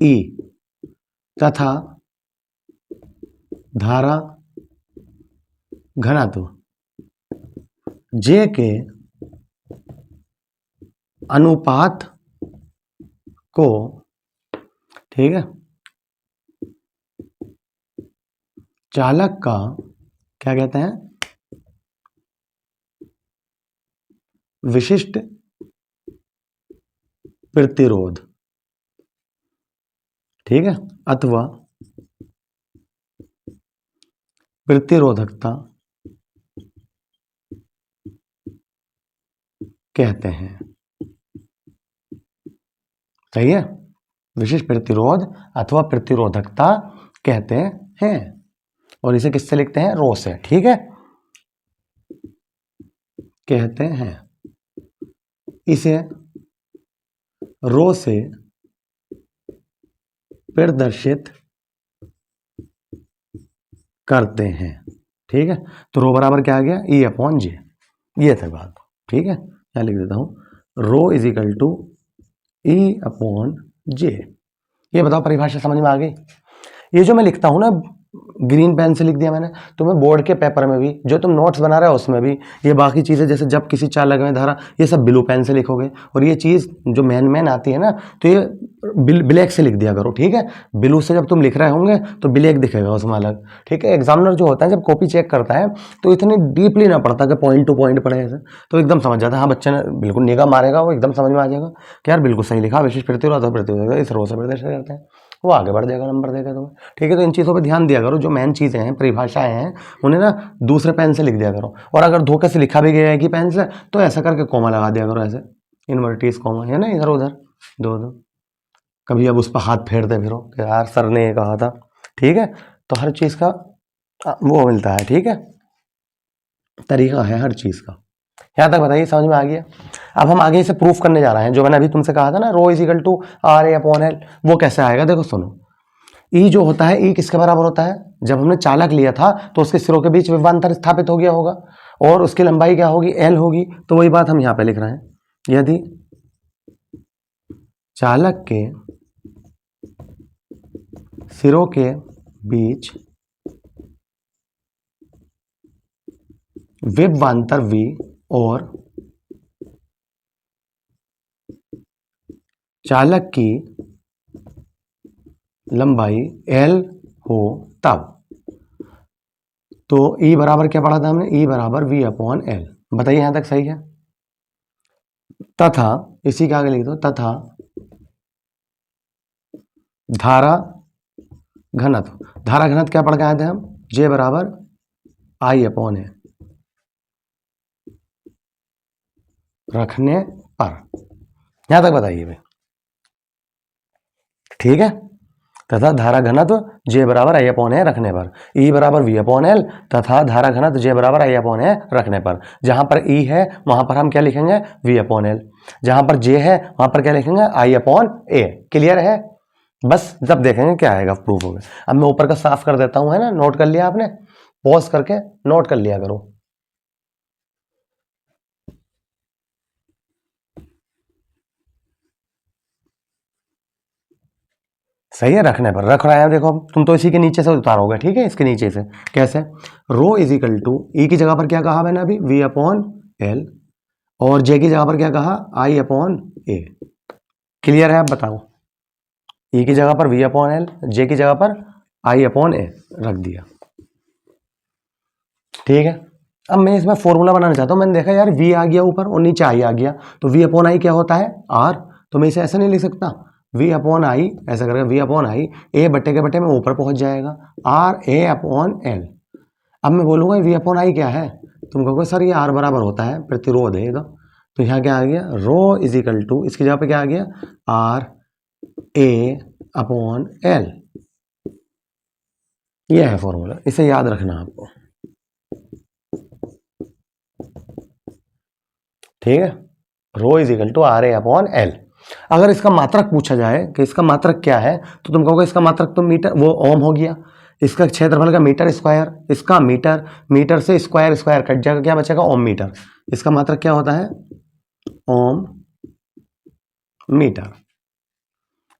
ई तथा धारा घनत्व जे के अनुपात को, ठीक है, चालक का क्या कहते हैं? विशिष्ट प्रतिरोध, ठीक है, अथवा प्रतिरोधकता कहते हैं। सही है? विशिष्ट प्रतिरोध अथवा प्रतिरोधकता कहते हैं, और इसे किससे लिखते हैं? रो से, ठीक है? कहते हैं, इसे रो से प्रदर्शित करते हैं, ठीक है? तो रो बराबर क्या आ गया? ई अपॉन जे, ये था बात, ठीक है? क्या लिख देता हूं, rho is equal to e upon j. ये बताओ परिभाषा समझ में आ गई? ये जो मैं लिखता हूं ना, ग्रीन पेन से लिख दिया मैंने, तुम्हें बोर्ड के पेपर में भी, जो तुम नोट्स बना रहे हो उसमें भी, ये बाकी चीज़ें जैसे जब किसी चालक में धारा, ये सब ब्लू पेन से लिखोगे। और ये चीज़ जो मेन आती है ना, तो ये ब्लैक से लिख दिया करो, ठीक है? ब्लू से जब तुम लिख रहे होंगे तो ब्लैक दिखेगा उसमें अलग, ठीक है? एग्जामिनर जो होता है जब कॉपी चेक करता है तो इतनी डीपली ना पढ़ता कि पॉइंट टू पॉइंट पढ़े ऐसे, तो एकदम समझ जाता है, हाँ बच्चे ने बिल्कुल निगाह मारेगा, वो एकदम समझ में आ जाएगा कि यार बिल्कुल सही लिखा, विशिष्ट प्रतिरोध इस रो से प्रदर्शित करते हैं, वो आगे बढ़ जाएगा, नंबर देगा तुम्हें, ठीक है? तो इन चीज़ों पे ध्यान दिया करो, जो मेन चीज़ें हैं, परिभाषाएं हैं, उन्हें ना दूसरे पेन से लिख दिया करो। और अगर धोखे से लिखा भी गया है कि पेन से, तो ऐसा करके कॉमा लगा दिया करो, ऐसे इन्वर्टिस कॉमा, है ना, इधर उधर दो दो। कभी अब उस पर हाथ फेरते फिरो कि यार सर ने ये कहा था, ठीक है? तो हर चीज़ का वो मिलता है, ठीक है? तरीका है हर चीज़ का। यहाँ तक बताइए, समझ में आ गया? अब हम आगे इसे प्रूफ करने जा रहे हैं, जो मैंने अभी तुमसे कहा था ना, rho is equal to r a upon l, वो कैसे आएगा? देखो सुनो, ई जो होता है, ई किसके बराबर होता है? जब हमने चालक लिया था तो उसके सिरों के बीच विभवांतर स्थापित हो गया होगा, और उसकी लंबाई क्या होगी? एल होगी। तो वही बात हम यहाँ पे लिख रहे हैं, यदि चालक के सिरों के बीच विभवांतर V और चालक की लंबाई L हो तब। तो E बराबर क्या पढ़ा था हमने, E बराबर V अपॉन L। बताइए यहां तक सही है। तथा इसी के आगे लिख दो, तथा धारा घनत्व। धारा घनत्व क्या पढ़ के आए थे हम, J बराबर I अपॉन है रखने पर। यहां तक बताइए भाई, ठीक है। तथा धारा घनत्व J बराबर I अपॉन है रखने पर, E बराबर V अपॉन L तथा धारा घनत्व J बराबर I अपॉन है रखने पर। जहां पर E है वहां पर हम क्या लिखेंगे, V अपॉन L। जहां पर J है वहां पर क्या लिखेंगे, I अपॉन A। क्लियर है, बस जब देखेंगे क्या आएगा प्रूफ होगा। अब मैं ऊपर का साफ कर देता हूं, है ना, नोट कर लिया आपने, पॉज करके नोट कर लिया करो। सही है, रखने पर रख रहा है। देखो तुम तो इसी के नीचे से उतारोगे, ठीक है, इसके नीचे से। कैसे, रो इज इक्वल टू ई की जगह पर क्या कहा मैंने अभी, V अपॉन L, और J की जगह पर क्या कहा, I अपॉन A। क्लियर है, आप बताओ। E की जगह पर V अपॉन L, J की जगह पर I अपॉन A रख दिया, ठीक है। अब मैं इसमें फॉर्मूला बनाना चाहता हूं। मैंने देखा यार V आ गया ऊपर और नीचे I आ गया, तो V अपॉन I क्या होता है, R। तो मैं इसे ऐसा नहीं लिख सकता, V अपॉन I ऐसा करेगा, V अपॉन I A बट्टे के बट्टे में ऊपर पहुंच जाएगा, R A अपॉन L। अब मैं बोलूंगा V अपॉन I क्या है, तुम कहोगे सर ये R बराबर होता है प्रतिरोध है तो यहाँ क्या आ गया, रो इज इक्वल टू, इसकी जगह पे क्या आ गया, R A अपॉन L। ये है फॉर्मूला, इसे याद रखना आपको, ठीक है। Rho is equal to R A upon L। अगर इसका मात्रक पूछा जाए कि इसका मात्रक क्या है, तो तुम कहोगे इसका मात्रक तो मीटर, वो ओम हो गया। इसका क्षेत्रफल का मीटर स्क्वायर, इसका मीटर, मीटर से स्क्वायर स्क्वायर कट जाएगा, क्या बचेगा, ओम मीटर। इसका मात्रक क्या होता है, ओम मीटर,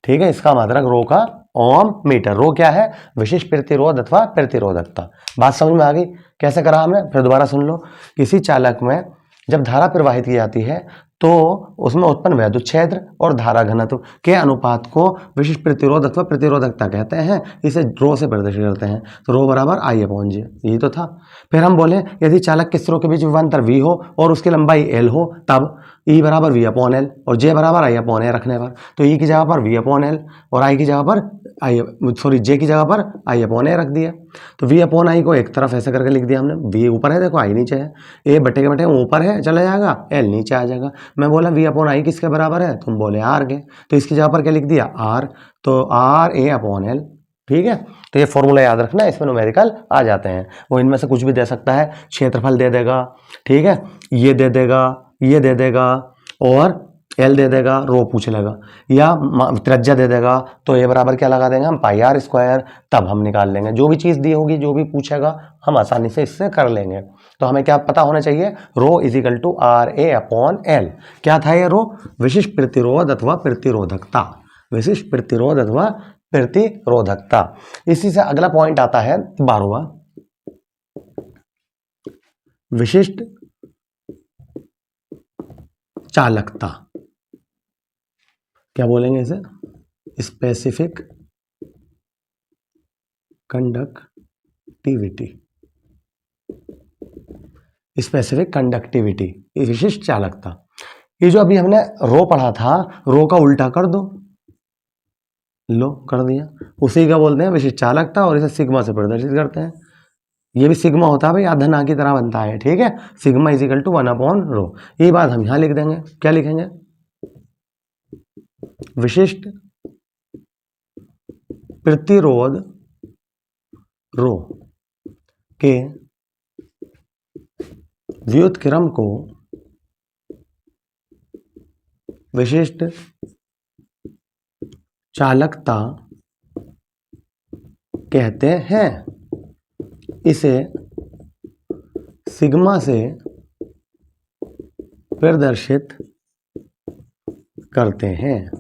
ठीक है। इसका मात्रक रो का ओम मीटर। रो क्या है, विशिष्ट प्रतिरोध अथवा प्रतिरोधकता। बात समझ में आ गई, कैसे करा हमने, फिर दोबारा सुन लो। किसी चालक में जब धारा प्रवाहित की जाती है तो उसमें उत्पन्न वैद्युत क्षेत्र और धारा घनत्व के अनुपात को विशिष्ट प्रतिरोध अथवा प्रतिरोधकता कहते हैं। इसे रो से प्रदर्शित करते हैं। तो रो बराबर I अपॉन J, यही तो था। फिर हम बोले यदि चालक के सिरों के बीच विभवांतर V हो और उसकी लंबाई L हो तब E बराबर V अपॉन L और J बराबर I अपॉन A रखने पर। तो E की जगह पर V अपॉन L और I की जगह पर J की जगह पर I अपॉन A रख दिया। तो V अपॉन I को एक तरफ ऐसे करके लिख दिया हमने, V ऊपर है देखो, I नीचे है, A बट्टे के बट्टे ऊपर है चला जाएगा, L नीचे आ जाएगा। मैं बोला V अपॉन I किसके बराबर है, तुम बोले R के, तो इसकी जगह पर क्या लिख दिया, R। तो R A अपॉन L, ठीक है। तो ये फॉर्मूला याद रखना, इसमें न्यूमेरिकल आ जाते हैं। वो इनमें से कुछ भी दे सकता है, क्षेत्रफल दे देगा, ठीक है, ये दे देगा, ये दे देगा, और L दे देगा, रो पूछ लेगा, या त्रिज्या दे देगा, तो ये बराबर क्या लगा देंगे हम, पाई R स्क्वायर, तब हम निकाल लेंगे। जो भी चीज़ दी होगी, जो भी पूछेगा, हम आसानी से इससे कर लेंगे। तो हमें क्या पता होना चाहिए, rho is equal to RA upon L। क्या था ये रो, विशिष्ट प्रतिरोध अथवा प्रतिरोधकता, विशिष्ट प्रतिरोध अथवा प्रतिरोधकता। इसी से अगला पॉइंट आता है 12वां, विशिष्ट चालकता। क्या बोलेंगे इसे, स्पेसिफिक कंडक्टिविटी, स्पेसिफिक कंडक्टिविटी, विशिष्ट चालकता। ये जो अभी हमने रो पढ़ा था, रो का उल्टा कर दो, लो कर दिया, उसी का बोलते हैं विशिष्ट चालकता, और इसे सिग्मा से प्रदर्शित करते हैं। ये भी सिग्मा होता है भाई, आधा ना की तरह बनता है, ठीक है। Sigma is equal to 1 upon rho. ये बात हम यहां लिख देंगे, क्या लिखेंगे, विशिष्ट प्रतिरोध रो के व्युत्क्रम को विशिष्ट चालकता कहते हैं। इसे सिग्मा से प्रदर्शित करते हैं,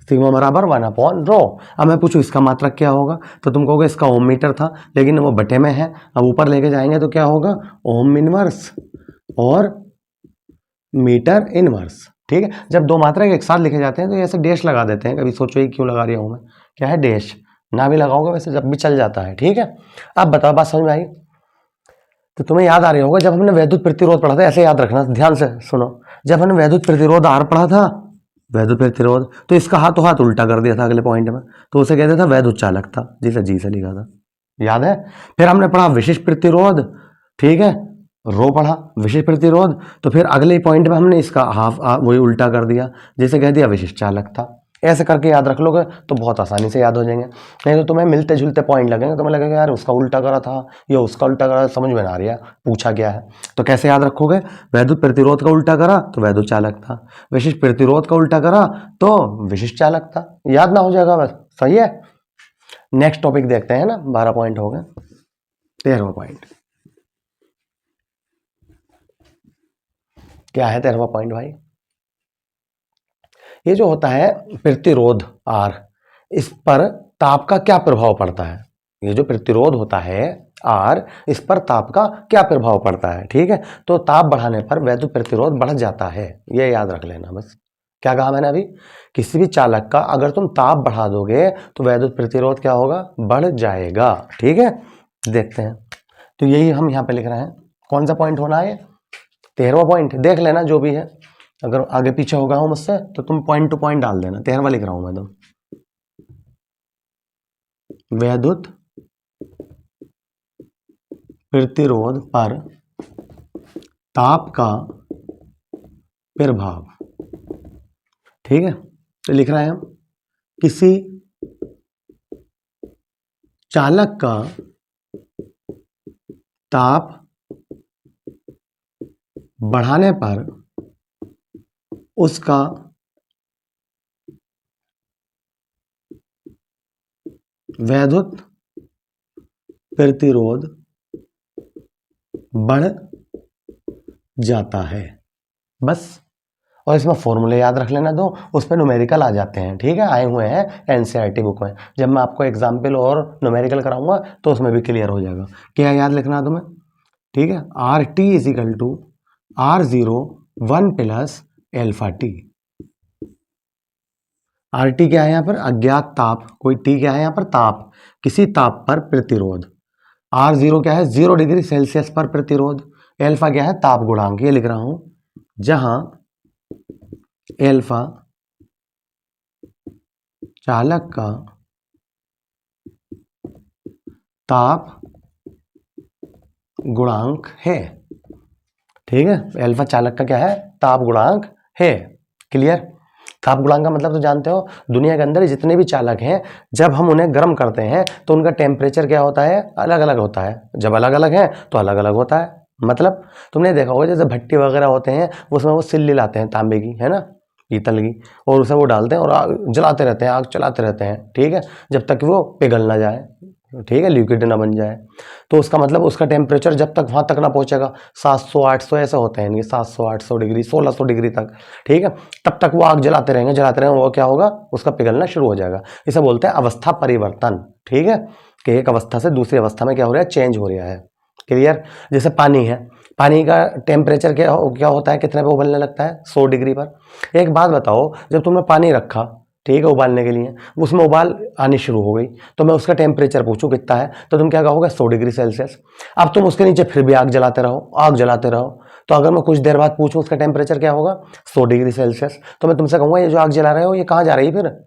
सिग्मा बराबर 1 अपॉन रो। अब मैं पूछूं इसका मात्रक क्या होगा, तो तुम कहोगे इसका ओम मीटर था, लेकिन वो बटे में है, अब ऊपर लेके जाएंगे तो क्या होगा, ओम इनवर्स, और मीटर इनवर्स। ठीक है, जब दो मात्रक एक साथ लिखे जाते हैं तो ऐसे डैश लगा देते हैं, कभी सोचो ये क्यों लगा रही हूँ मैं, क्या है डैश, ना भी लगाओगे वैसे जब भी चल जाता है। ठीक है, अब बताओ बात समझ में आई? तो तुम्हें याद आ रही होगा जब हमने वैद्युत प्रतिरोध पढ़ा था, ऐसे याद रखना, ध्यान से सुनो, जब हमने वैद्युत प्रतिरोध आर पढ़ा था, वैद्युत प्रतिरोध, तो इसका हाथों हाथ उल्टा कर दिया था अगले पॉइंट में, तो उसे कहते था वैद्युत चालकता, जिसे जी से लिखा था, याद है? फिर हमने पढ़ा विशिष्ट प्रतिरोध, ठीक है, रो पढ़ा विशिष्ट प्रतिरोध, तो फिर अगले पॉइंट में हमने इसका हाफ वही उल्टा कर दिया, जिसे कह दिया विशिष्ट चालकता। ऐसे करके याद रख लोगे तो बहुत आसानी से याद हो जाएंगे, नहीं तो तुम्हें मिलते जुलते पॉइंट लगेंगे, तुम्हें लगेगा यार उसका उल्टा करा था या उसका उल्टा करा, समझ में ना आ रहा पूछा गया है। तो कैसे याद रखोगे? वैद्युत प्रतिरोध का उल्टा करा तो वैद्युत चालकता, विशिष्ट प्रतिरोध का उल्टा करा तो विशिष्ट चालकता, याद ना हो जाएगा बस। सही है, नेक्स्ट टॉपिक देखते हैं ना, 12 पॉइंट हो गए, 13वां पॉइंट क्या है? 13वां पॉइंट भाई, ये जो होता है प्रतिरोध आर, इस पर ताप का क्या प्रभाव पड़ता है? ये जो प्रतिरोध होता है आर, इस पर ताप का क्या प्रभाव पड़ता है? ठीक है, तो ताप बढ़ाने पर वैद्युत प्रतिरोध बढ़ जाता है, ये याद रख लेना बस। क्या कहा मैंने अभी? किसी भी चालक का अगर तुम ताप बढ़ा दोगे तो वैद्युत प्रतिरोध क्या होगा? बढ़ जाएगा। ठीक है, देखते हैं, तो यही हम यहाँ पे लिख रहे हैं। कौन सा पॉइंट होना है? 13वां पॉइंट, देख लेना जो भी है, अगर आगे पीछे होगा हो मुझसे तो तुम पॉइंट टू पॉइंट डाल देना। 13वां लिख रहा हूं मैं तो, वैद्युत प्रतिरोध पर ताप का प्रभाव। ठीक है, तो लिख रहे हैं हम, किसी चालक का ताप बढ़ाने पर उसका वैद्युत प्रतिरोध बढ़ जाता है, बस। और इसमें फॉर्मूले याद रख लेना दो, उस पर न्यूमेरिकल आ जाते हैं। ठीक है, आए हुए हैं एनसीईआरटी बुक में, जब मैं आपको एग्जाम्पल और न्यूमेरिकल कराऊंगा तो उसमें भी क्लियर हो जाएगा। क्या याद लिखना तुम्हें? ठीक है, R T is equal to R0 1 plus alpha T. R T क्या है यहाँ पर? अज्ञात ताप, कोई टी क्या है यहाँ पर? ताप, किसी ताप पर प्रतिरोध। R0 क्या है? 0 डिग्री सेल्सियस पर प्रतिरोध। एल्फा क्या है? ताप गुणांक, ये लिख रहा हूं, जहां एल्फा चालक का ताप गुणांक है। ठीक है, एल्फा चालक का क्या है? ताप गुणांक है। क्लियर? ताप गुणांक का मतलब तो जानते हो, दुनिया के अंदर जितने भी चालक हैं, जब हम उन्हें गर्म करते हैं तो उनका टेम्परेचर क्या होता है? अलग अलग होता है। जब अलग अलग है तो अलग अलग होता है। मतलब तुमने देखा होगा जैसे भट्टी वगैरह होते हैं, उसमें वो सिल्ली लाते हैं तांबे की, है ना, पीतल की, और उसे वो डालते हैं और आग जलाते रहते हैं, आग चलाते रहते हैं। ठीक है, जब तक वो पिघल ना जाए, ठीक है, लिक्विड ना बन जाए। तो उसका मतलब उसका टेम्परेचर जब तक वहाँ तक ना पहुँचेगा, 700-800 ऐसे होते हैं, 700-800 डिग्री, 1600 डिग्री तक, ठीक है, तब तक वो आग जलाते रहेंगे, वो क्या होगा? उसका पिघलना शुरू हो जाएगा। इसे बोलते हैं अवस्था परिवर्तन। ठीक है, कि एक अवस्था से दूसरी अवस्था में क्या हो रहा है? चेंज हो रहा है। क्लियर? जैसे पानी है, पानी का टेम्परेचर क्या होता है? कितने पे उबलने लगता है? 100 डिग्री पर। एक बात बताओ, जब तुमने पानी रखा, ठीक है, उबालने के लिए, उसमें उबाल आनी शुरू हो गई, तो मैं उसका टेम्परेचर पूछूं कितना है, तो तुम क्या कहोगे? 100 डिग्री सेल्सियस। अब तुम उसके नीचे फिर भी आग जलाते रहो, आग जलाते रहो, तो अगर मैं कुछ देर बाद पूछूं उसका टेम्परेचर क्या होगा? 100 डिग्री सेल्सियस। तो मैं तुमसे कहूंगा ये जो आग जला रहे हो ये कहाँ जा रही है? फिर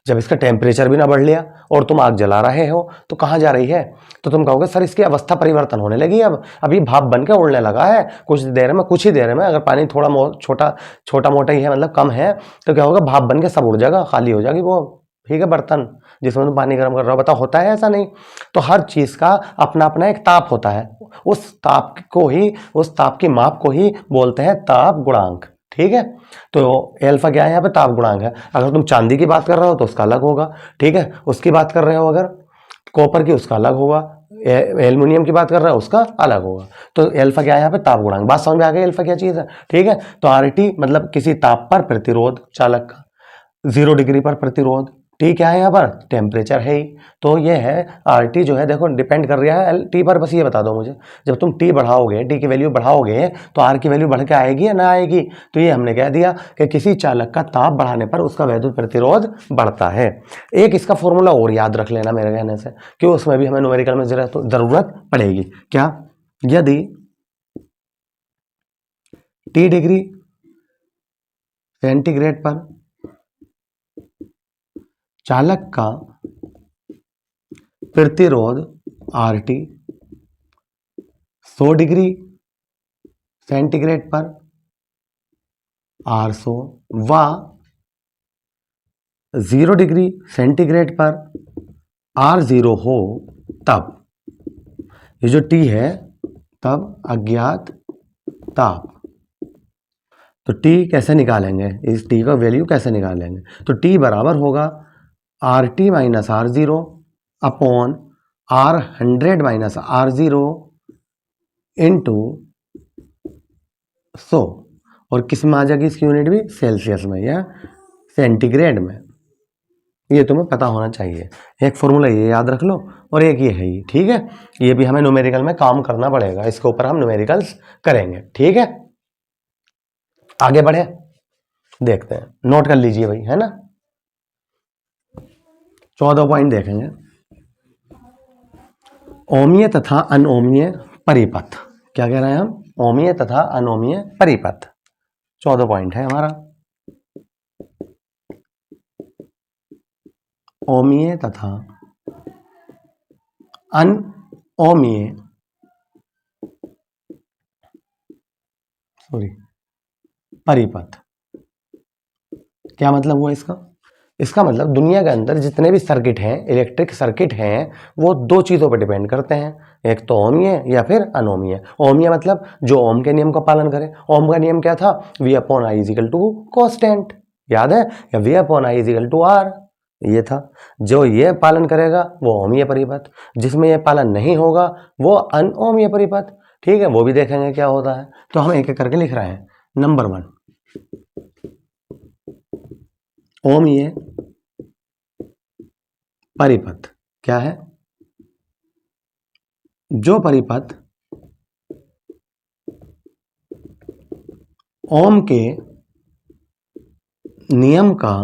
जब इसका टेम्परेचर भी ना बढ़ लिया और तुम आग जला रहे हो तो कहाँ जा रही है? तो तुम कहोगे सर इसकी अवस्था परिवर्तन होने लगी, अब अभी भाप बन के उड़ने लगा है, कुछ ही देर में अगर पानी थोड़ा छोटा मोटा ही है, मतलब कम है, तो क्या होगा? भाप बन के सब उड़ जाएगा, खाली हो जाएगी वो, ठीक है, बर्तन जिसमें तुम पानी गर्म कर रहे हो। बताओ होता है ऐसा? नहीं। तो हर चीज का अपना अपना एक ताप होता है, उस ताप की माप को ही बोलते हैं ताप गुणांक। ठीक है, तो एल्फा क्या है यहाँ पे? ताप गुणांक है। अगर तुम चांदी की बात कर रहे हो तो उसका अलग होगा, ठीक है, उसकी बात कर रहे हो अगर कॉपर की, उसका अलग होगा, एल्युमिनियम की बात कर रहे हो उसका अलग होगा। तो एल्फा क्या है यहाँ पे? ताप गुणांक। बात समझ में आ गई एल्फा क्या चीज है? ठीक है, तो आर टी मतलब किसी ताप पर प्रतिरोध चालक का, 0 डिग्री पर प्रतिरोध, टी क्या है यहाँ पर, टेम्परेचर है ही। तो ये है आर टी जो है, देखो डिपेंड कर रहा है टी पर। बस ये बता दो मुझे, जब तुम टी बढ़ाओगे, टी की वैल्यू बढ़ाओगे तो आर की वैल्यू बढ़ के आएगी या ना आएगी। तो ये हमने कह दिया कि किसी चालक का ताप बढ़ाने पर उसका वैद्युत प्रतिरोध बढ़ता है। एक इसका फॉर्मूला और याद रख लेना मेरे कहने से, क्यों उसमें भी हमें न्यूमेरिकल में जरूरत पड़ेगी। क्या, यदि टी डिग्री सेंटीग्रेड पर चालक का प्रतिरोध आर टी 100 डिग्री सेंटीग्रेड पर R100 व 0 डिग्री सेंटीग्रेड पर R0 हो, तब ये जो T है, तब अज्ञात ताप। तो T कैसे निकालेंगे, इस T का वैल्यू कैसे निकालेंगे? तो T बराबर होगा RT minus R0 upon R100 minus R0 into 100। और किस में आ जाएगी इसकी यूनिट भी, सेल्सियस में या सेंटीग्रेड में। ये तुम्हें पता होना चाहिए। एक फॉर्मूला ये याद रख लो और एक ये है ही, ठीक है। ये भी हमें न्यूमेरिकल में काम करना पड़ेगा, इसके ऊपर हम न्यूमेरिकल्स करेंगे, ठीक है। आगे बढ़े, देखते हैं, नोट कर लीजिए भाई, है ना। 14 पॉइंट देखेंगे। ओमीय तथा अनओमीय परिपथ। क्या कह रहे हैं हम, ओमीय तथा अनओमीय परिपथ। 14 पॉइंट है हमारा। ओमीय तथा अनओमीय परिपथ। क्या मतलब हुआ इसका? इसका मतलब दुनिया के अंदर जितने भी सर्किट हैं, इलेक्ट्रिक सर्किट हैं, वो दो चीज़ों पर डिपेंड करते हैं, एक तो ओमीय या फिर अनोमीय। ओमीय मतलब जो ओम के नियम का पालन करे। ओम का नियम क्या था, V upon I is equal to constant, याद है, या V upon I is equal to R, ये था। जो ये पालन करेगा वो ओमीय परिपथ, जिसमें ये पालन नहीं होगा वो अनओमीय परिपथ, ठीक है। वो भी देखेंगे क्या होता है। तो हम एक एक करके लिख रहे हैं। नंबर 1, ओमीय परिपथ क्या है? जो परिपथ ओम के नियम का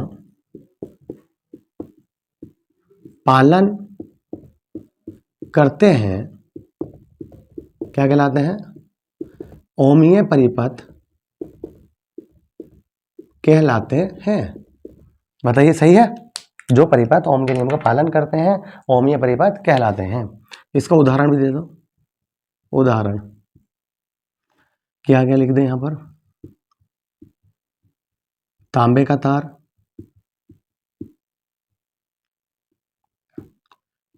पालन करते हैं क्या कहलाते हैं? ओमीय परिपथ कहलाते हैं। बताइए सही है? जो परिपथ ओम के नियम का पालन करते हैं ओमीय परिपथ कहलाते हैं। इसका उदाहरण भी दे दो। उदाहरण क्या क्या लिख दें यहां पर? तांबे का तार,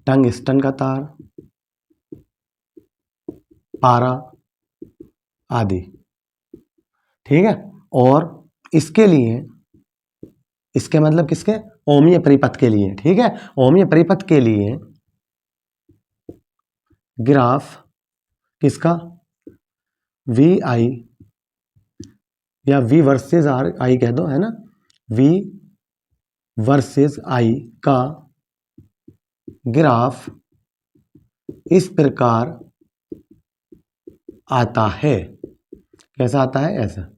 टंगस्टन का तार, पारा आदि, ठीक है। और इसके लिए, इसके मतलब किसके? ओमीय परिपथ के लिए, ठीक है। ओमीय परिपथ के लिए ग्राफ किसका? वी आई या V वर्सेस आर, आई कह दो, है ना। V वर्सेस आई का ग्राफ इस प्रकार आता है। कैसा आता है? ऐसा,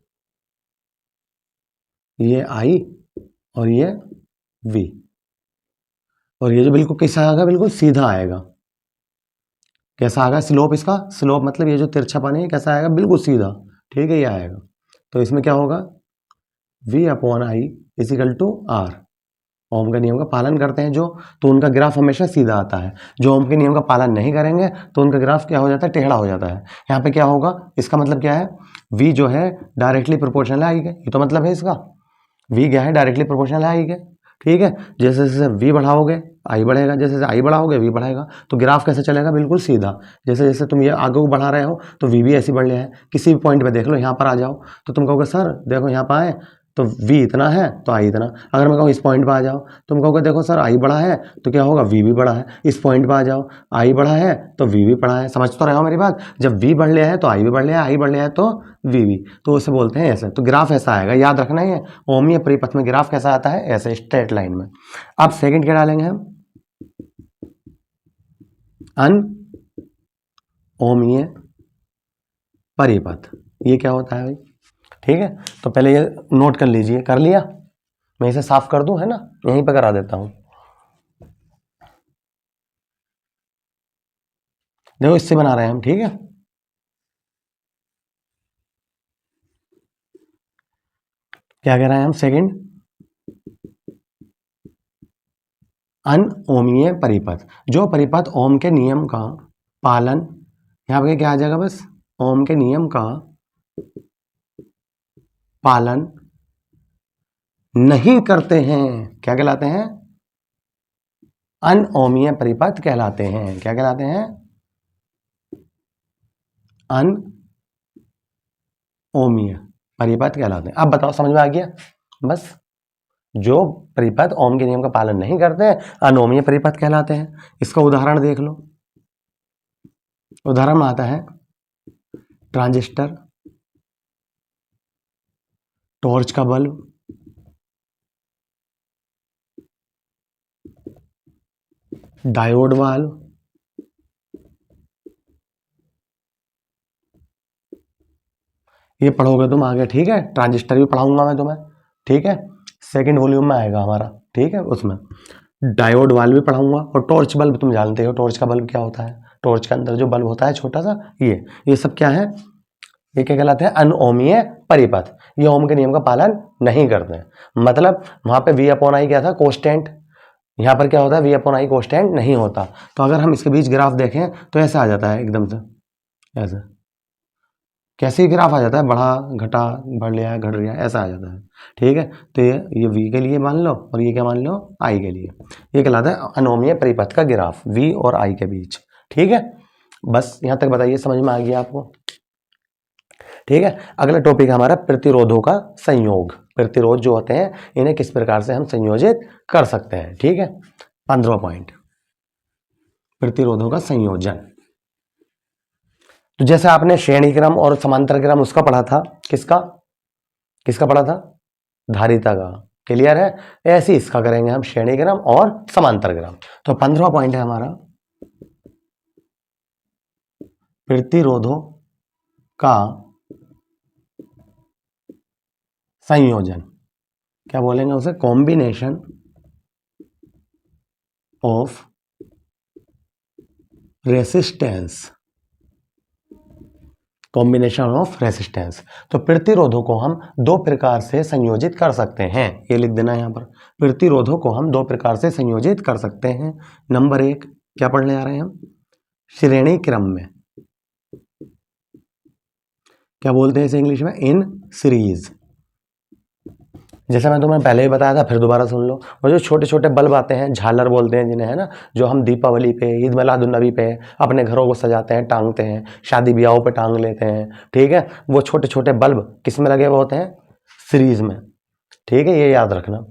ये I और ये V, और ये जो बिल्कुल कैसा आएगा, बिल्कुल सीधा आएगा। कैसा आएगा? स्लोप, इसका स्लोप मतलब ये जो तिरछापन है कैसा आएगा? बिल्कुल सीधा, ठीक है, ये आएगा। तो इसमें क्या होगा? V upon I is equal to R. Ohm के नियम का पालन करते हैं जो, तो उनका ग्राफ हमेशा सीधा आता है। जो ओम के नियम का पालन नहीं करेंगे तो उनका ग्राफ क्या हो जाता है? टेढ़ा हो जाता है। यहाँ पे क्या होगा? इसका मतलब क्या है? V जो है डायरेक्टली प्रोपोर्शनल है आई के, ये तो मतलब है इसका। V क्या है? डायरेक्टली प्रोपोर्शनल है आई के, ठीक है। जैसे जैसे V बढ़ाओगे आई बढ़ेगा, जैसे जैसे आई बढ़ाओगे V बढ़ेगा। तो ग्राफ कैसे चलेगा? बिल्कुल सीधा। जैसे जैसे तुम ये आगे को बढ़ा रहे हो तो V भी ऐसी बढ़ रहा है। किसी भी पॉइंट पे देख लो, यहाँ पर आ जाओ तो तुम कहोगे सर देखो यहाँ पर आए तो v इतना है तो i इतना। अगर मैं कहूँ इस पॉइंट पे आ जाओ, तुम कहोगे देखो सर i बड़ा है तो क्या होगा, v भी बड़ा है। इस पॉइंट पे आ जाओ, i बड़ा है तो v भी बड़ा है। समझ तो रहे हो मेरी बात? जब v बढ़ लिया है तो i भी बढ़ लिया है, i बढ़ लिया है तो v भी, तो उसे बोलते हैं ऐसे। तो ग्राफ ऐसा आएगा, याद रखना है। ओमीय परिपथ में ग्राफ कैसा आता है, ऐसे स्ट्रेट लाइन में। अब सेकंड क्या डालेंगे हम, अनओमीय परिपथ। ये क्या होता है भाई? ठीक है, तो पहले ये नोट कर लीजिए। कर लिया? मैं इसे साफ कर दूं, है ना, यहीं पे करा देता हूं। देखो इससे बना रहे हैं हम, ठीक है। क्या कह रहे हैं हम, सेकंड अनओमीय परिपथ, जो परिपथ ओम के नियम का पालन, यहां पे क्या आ जाएगा बस, ओम के नियम का पालन नहीं करते हैं, क्या कहलाते हैं, अनओमीय परिपथ कहलाते हैं। क्या कहलाते हैं, अनओमीय परिपथ कहलाते हैं। अब बताओ समझ में आ गया? बस, जो परिपथ ओम के नियम का पालन नहीं करते हैं अनोमीय परिपथ कहलाते हैं। इसका उदाहरण देख लो। उदाहरण में आता है ट्रांजिस्टर, टॉर्च का बल्ब, डायोड वाल्व, ये पढ़ोगे तुम आगे, ठीक है। ट्रांजिस्टर भी पढ़ाऊंगा मैं तुम्हें, ठीक है, सेकंड वॉल्यूम में आएगा हमारा, ठीक है। उसमें डायोड वाल्व भी पढ़ाऊंगा, और टॉर्च बल्ब तुम जानते हो, टॉर्च का बल्ब क्या होता है, टॉर्च के अंदर जो बल्ब होता है छोटा सा, ये सब क्या है, ये क्या कहलाते हैं, अनओमीय परिपथ। ये ओम के नियम का पालन नहीं करते हैं। मतलब वहां पे v अपॉन आई क्या था, कोस्टेंट। यहाँ पर क्या होता है, v अपॉन आई कोस्टेंट नहीं होता। तो अगर हम इसके बीच ग्राफ देखें तो ऐसा आ जाता है एकदम से, ऐसे कैसे ग्राफ आ जाता है, बढ़ा घटा, बढ़ लिया घट गया, ऐसा आ जाता है, ठीक है। तो ये v के लिए मान लो, और ये क्या मान लो, i के लिए। ये कहलाता है अनोमीय परिपथ का ग्राफ, v और i के बीच, ठीक है। बस यहाँ तक बताइए, समझ में आ गया आपको? ठीक है। अगला टॉपिक हमारा प्रतिरोधों का संयोग। प्रतिरोध जो होते हैं इन्हें किस प्रकार से हम संयोजित कर सकते हैं, ठीक है। 15वां पॉइंट, प्रतिरोधों का संयोजन। तो जैसे आपने श्रेणी क्रम और समांतर क्रम उसका पढ़ा था, किसका किसका पढ़ा था, धारिता का, क्लियर है। ऐसे इसका करेंगे हम, श्रेणी क्रम और समांतर क्रम। तो 15वां पॉइंट है हमारा प्रतिरोधों का संयोजन। क्या बोलेंगे उसे, combination of resistance, combination of resistance. तो प्रतिरोधों को हम दो प्रकार से संयोजित कर सकते हैं, ये लिख देना यहाँ पर। प्रतिरोधों को हम दो प्रकार से संयोजित कर सकते हैं। नंबर एक, क्या पढ़ने आ रहे हैं हम, श्रेणी क्रम में। क्या बोलते हैं इसे इंग्लिश में, इन सीरीज। जैसे मैं तुम्हें पहले ही बताया था, फिर दोबारा सुन लो। वो जो छोटे छोटे बल्ब आते हैं, झालर बोलते हैं जिन्हें, है ना, जो हम दीपावली पे, ईद मिलादुन्नबी पे अपने घरों को सजाते हैं, टांगते हैं, शादी ब्याहों पे टांग लेते हैं, ठीक है। वो छोटे छोटे बल्ब किस में लगे हुए होते हैं, सीरीज में, ठीक है। ये याद रखना,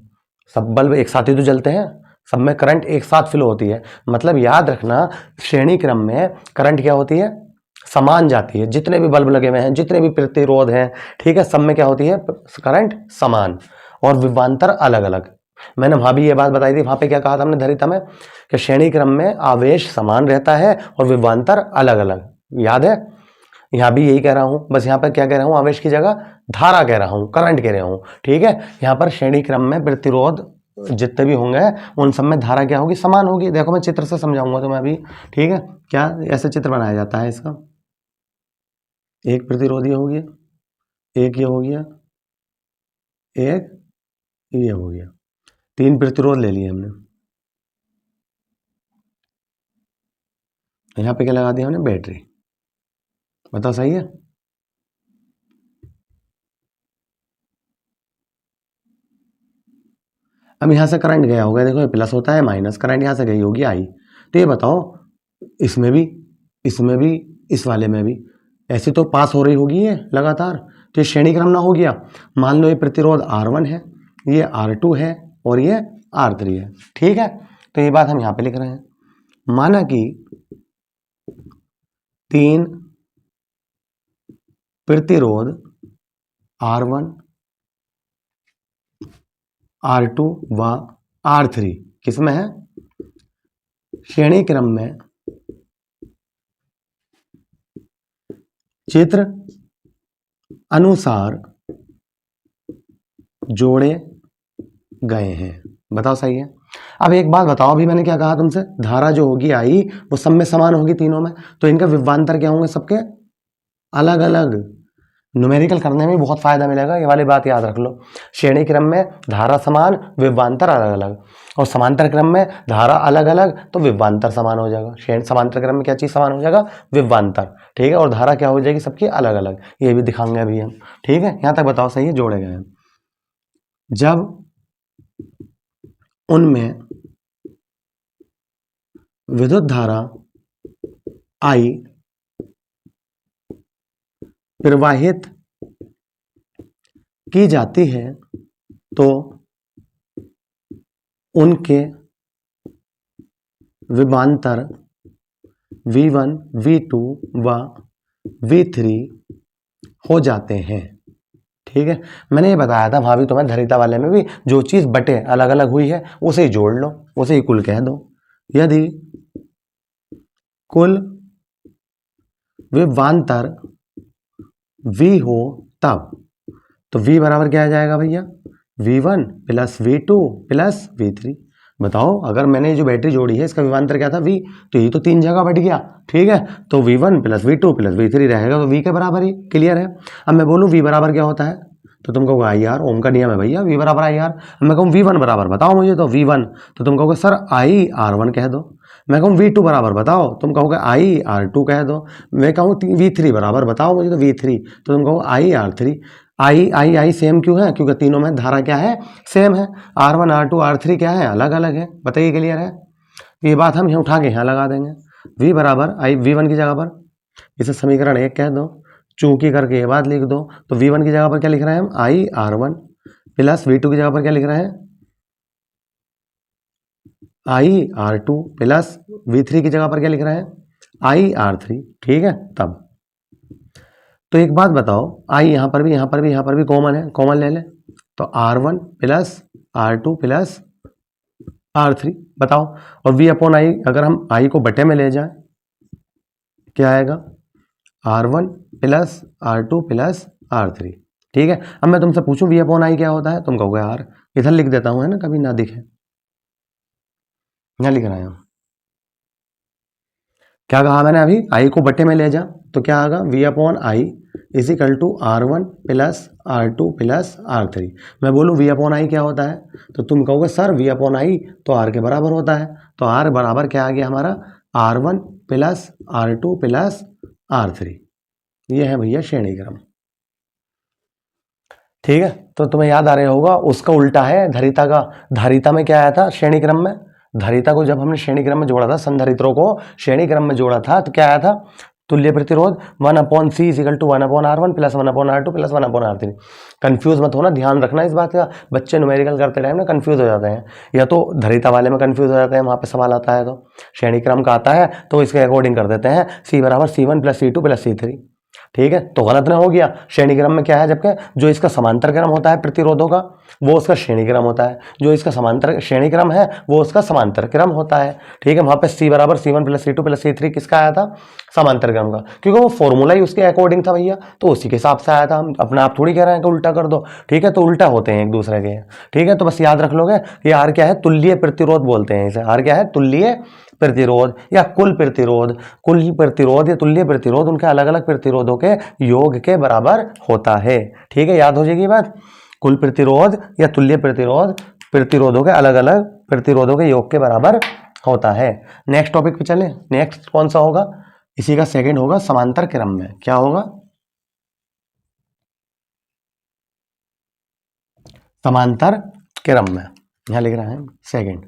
सब बल्ब एक साथ ही तो जलते हैं, सब में करंट एक साथ फ्लो होती है। मतलब याद रखना, श्रेणी क्रम में करंट क्या होती है, समान जाती है। जितने भी बल्ब लगे हुए हैं, जितने भी प्रतिरोध हैं, ठीक है, सब में क्या होती है, करंट समान और विभवांतर अलग अलग। मैंने वहां भी ये बात बताई थी, वहां पे क्या कहा था हमने धारिता में, कि श्रेणी क्रम में आवेश समान रहता है और विभवांतर अलग अलग, याद है। यहाँ भी यही कह रहा हूं, बस यहाँ पर क्या कह रहा हूं, आवेश की जगह धारा कह रहा हूं, करंट कह रहा हूं, ठीक है। यहाँ पर श्रेणी क्रम में प्रतिरोध जितने भी होंगे उन सब में धारा क्या होगी, समान होगी। देखो मैं चित्र से समझाऊंगा तुम्हें अभी, ठीक है। क्या ऐसे चित्र बनाया जाता है इसका, एक प्रतिरोधी हो गया, एक ये हो गया, एक ये हो गया, तीन प्रतिरोध ले लिए हमने। यहाँ पे क्या लगा दिया हमने, बैटरी। बताओ सही है। अब यहाँ से करंट गया होगा, देखो ये प्लस होता है, माइनस करंट यहाँ से गई होगी आई। तो ये बताओ, इसमें भी, इसमें भी, इस वाले में भी ऐसी तो पास हो रही होगी ये लगातार, तो ये श्रेणी क्रम ना हो गया। मान लो ये प्रतिरोध R1 है, ये R2 है और ये R3 है। ठीक है, तो ये बात हम यहां पे लिख रहे हैं। माना कि 3 प्रतिरोध R1, R2 व R3 किसमें है? श्रेणी क्रम में चित्र अनुसार जोड़े गए हैं। बताओ सही है? अब एक बात बताओ, अभी मैंने क्या कहा तुमसे, धारा जो होगी आई वो सब में समान होगी तीनों में, तो इनका विभवांतर क्या होंगे? सबके अलग अलग। न्यूमेरिकल करने में बहुत फायदा मिलेगा, ये वाली बात याद रख लो। श्रेणी क्रम में धारा समान, विभवांतर अलग अलग, और समांतर क्रम में धारा अलग अलग तो विभवांतर समान हो जाएगा। समांतर क्रम में क्या चीज समान हो जाएगा? विभवांतर। ठीक है, और धारा क्या हो जाएगी? सबकी अलग अलग। ये भी दिखाएंगे अभी हम। ठीक है, यहां तक बताओ सही है? जोड़े गए हैं। जब उनमें विद्युत धारा आई प्रवाहित की जाती है तो उनके विभवांतर V1, V2 व V3 हो जाते हैं। ठीक है, मैंने ये बताया था वहां भी तुम्हें, धरिता वाले में भी, जो चीज बटे अलग अलग हुई है उसे ही जोड़ लो, उसे ही कुल कह दो। यदि कुल विभवांतर V हो तब, तो V बराबर क्या आ जाएगा भैया? V1 plus V2 plus V3। बताओ, अगर मैंने जो बैटरी जोड़ी है इसका विभवांतर क्या था? V, तो ये तो 3 जगह बढ़ गया। ठीक है, तो V1 plus V2 plus V3 रहेगा, तो V के बराबर ही। क्लियर है? अब मैं बोलूँ V बराबर क्या होता है, तो तुम कहोगे IR, ओम का नियम है भैया, V बराबर IR। मैं कहूँ V1 बराबर बताओ मुझे, तो V1, तो तुम कहोगे सर IR1 कह दो। मैं कहूँ V2 बराबर बताओ, तुम कहोगे IR2 कह दो। मैं कहूँ V3 बराबर बताओ मुझे, तो V3, तो तुम कहो IR3। आई सेम क्यों है? क्योंकि तीनों में धारा क्या है? सेम है। R1, R2, R3 क्या है? अलग अलग है। बताइए, क्लियर है? ये बात हम यहाँ उठा के यहाँ लगा देंगे। V बराबर V1 की जगह पर इसे समीकरण 1 कह दो, चूंकि करके ये बात लिख दो। तो V1 की जगह पर क्या लिख रहे हैं हम? IR1 प्लस V2 की जगह पर क्या लिख रहे हैं? IR2 प्लस V3 की जगह पर क्या लिख रहे हैं? IR3। ठीक है, तब तो एक बात बताओ, I यहाँ पर भी, यहाँ पर भी, यहाँ पर भी कॉमन है, कॉमन ले ले, तो R1 plus R2 plus R3। बताओ, और V अपॉन I, अगर हम I को बटे में ले जाए क्या आएगा? R1 plus R2 plus R3। ठीक है, अब मैं तुमसे पूछूं V अपॉन I क्या होता है? तुम कहोगे R। इधर लिख देता हूं, है ना, कभी ना दिखे, यहाँ लिख रहे हैं। क्या कहा मैंने अभी? I को बटे में ले जा, तो क्या आएगा? V upon I is equal to R1 plus R2 plus R3। मैं बोलूँ V अपॉन I क्या होता है, तो तुम कहोगे सर V अपॉन I तो R के बराबर होता है। तो R बराबर क्या आ गया हमारा? R1 plus R2 plus R3। ये है भैया श्रेणी क्रम। ठीक है, तो तुम्हें याद आ रहा होगा, उसका उल्टा है धरिता का। धरिता में क्या आया था श्रेणी क्रम में? धरिता को जब हमने श्रेणी क्रम में जोड़ा था, संधारित्रों को श्रेणी क्रम में जोड़ा था, तो क्या आया था? तुल्य प्रतिरोध 1/C is equal to 1/R1 plus 1/R2 plus 1/R3। Confuse मत होना, ध्यान रखना इस बात का। बच्चे न्यूमेरिकल करते टाइम ना कंफ्यूज हो जाते हैं, या तो धरिता वाले में कंफ्यूज हो जाते हैं, वहां पे सवाल आता है, तो श्रेणी क्रम का आता है तो इसके अकॉर्डिंग कर देते हैं, C बराबर C1 plus C2 plus C3। ठीक है, तो गलत ना हो गया। श्रेणी क्रम में क्या है? जबकि जो इसका समांतर क्रम होता है प्रतिरोधों का, वो उसका श्रेणी क्रम होता है। जो इसका समांतर श्रेणी क्रम है वो उसका समांतर क्रम होता है। ठीक है, वहां पे C बराबर C1 plus C2 plus C3 किसका आया था? समांतर क्रम का, क्योंकि वो फॉर्मूला ही उसके अकॉर्डिंग था भैया, तो उसी के हिसाब से आया था। हम अपना आप थोड़ी कह रहे हैं कि उल्टा कर दो। ठीक है, तो उल्टा होते हैं एक दूसरे के। ठीक है, तो बस याद रख लोगे, ये आर क्या है? तुल्य प्रतिरोध बोलते हैं इसे। आर क्या है? तुल्य प्रतिरोध या कुल प्रतिरोध। कुल प्रतिरोध या तुल्य प्रतिरोध उनके अलग अलग प्रतिरोधों के योग के बराबर होता है। ठीक है, याद हो जाएगी बात। कुल प्रतिरोध या तुल्य प्रतिरोध प्रतिरोधों के अलग अलग प्रतिरोधों के योग के बराबर होता है। नेक्स्ट टॉपिक पे चले। नेक्स्ट कौन सा होगा? इसी का सेकंड होगा समांतर क्रम में। क्या होगा? समांतर क्रम में, यहां लिख रहे हैं सेकंड।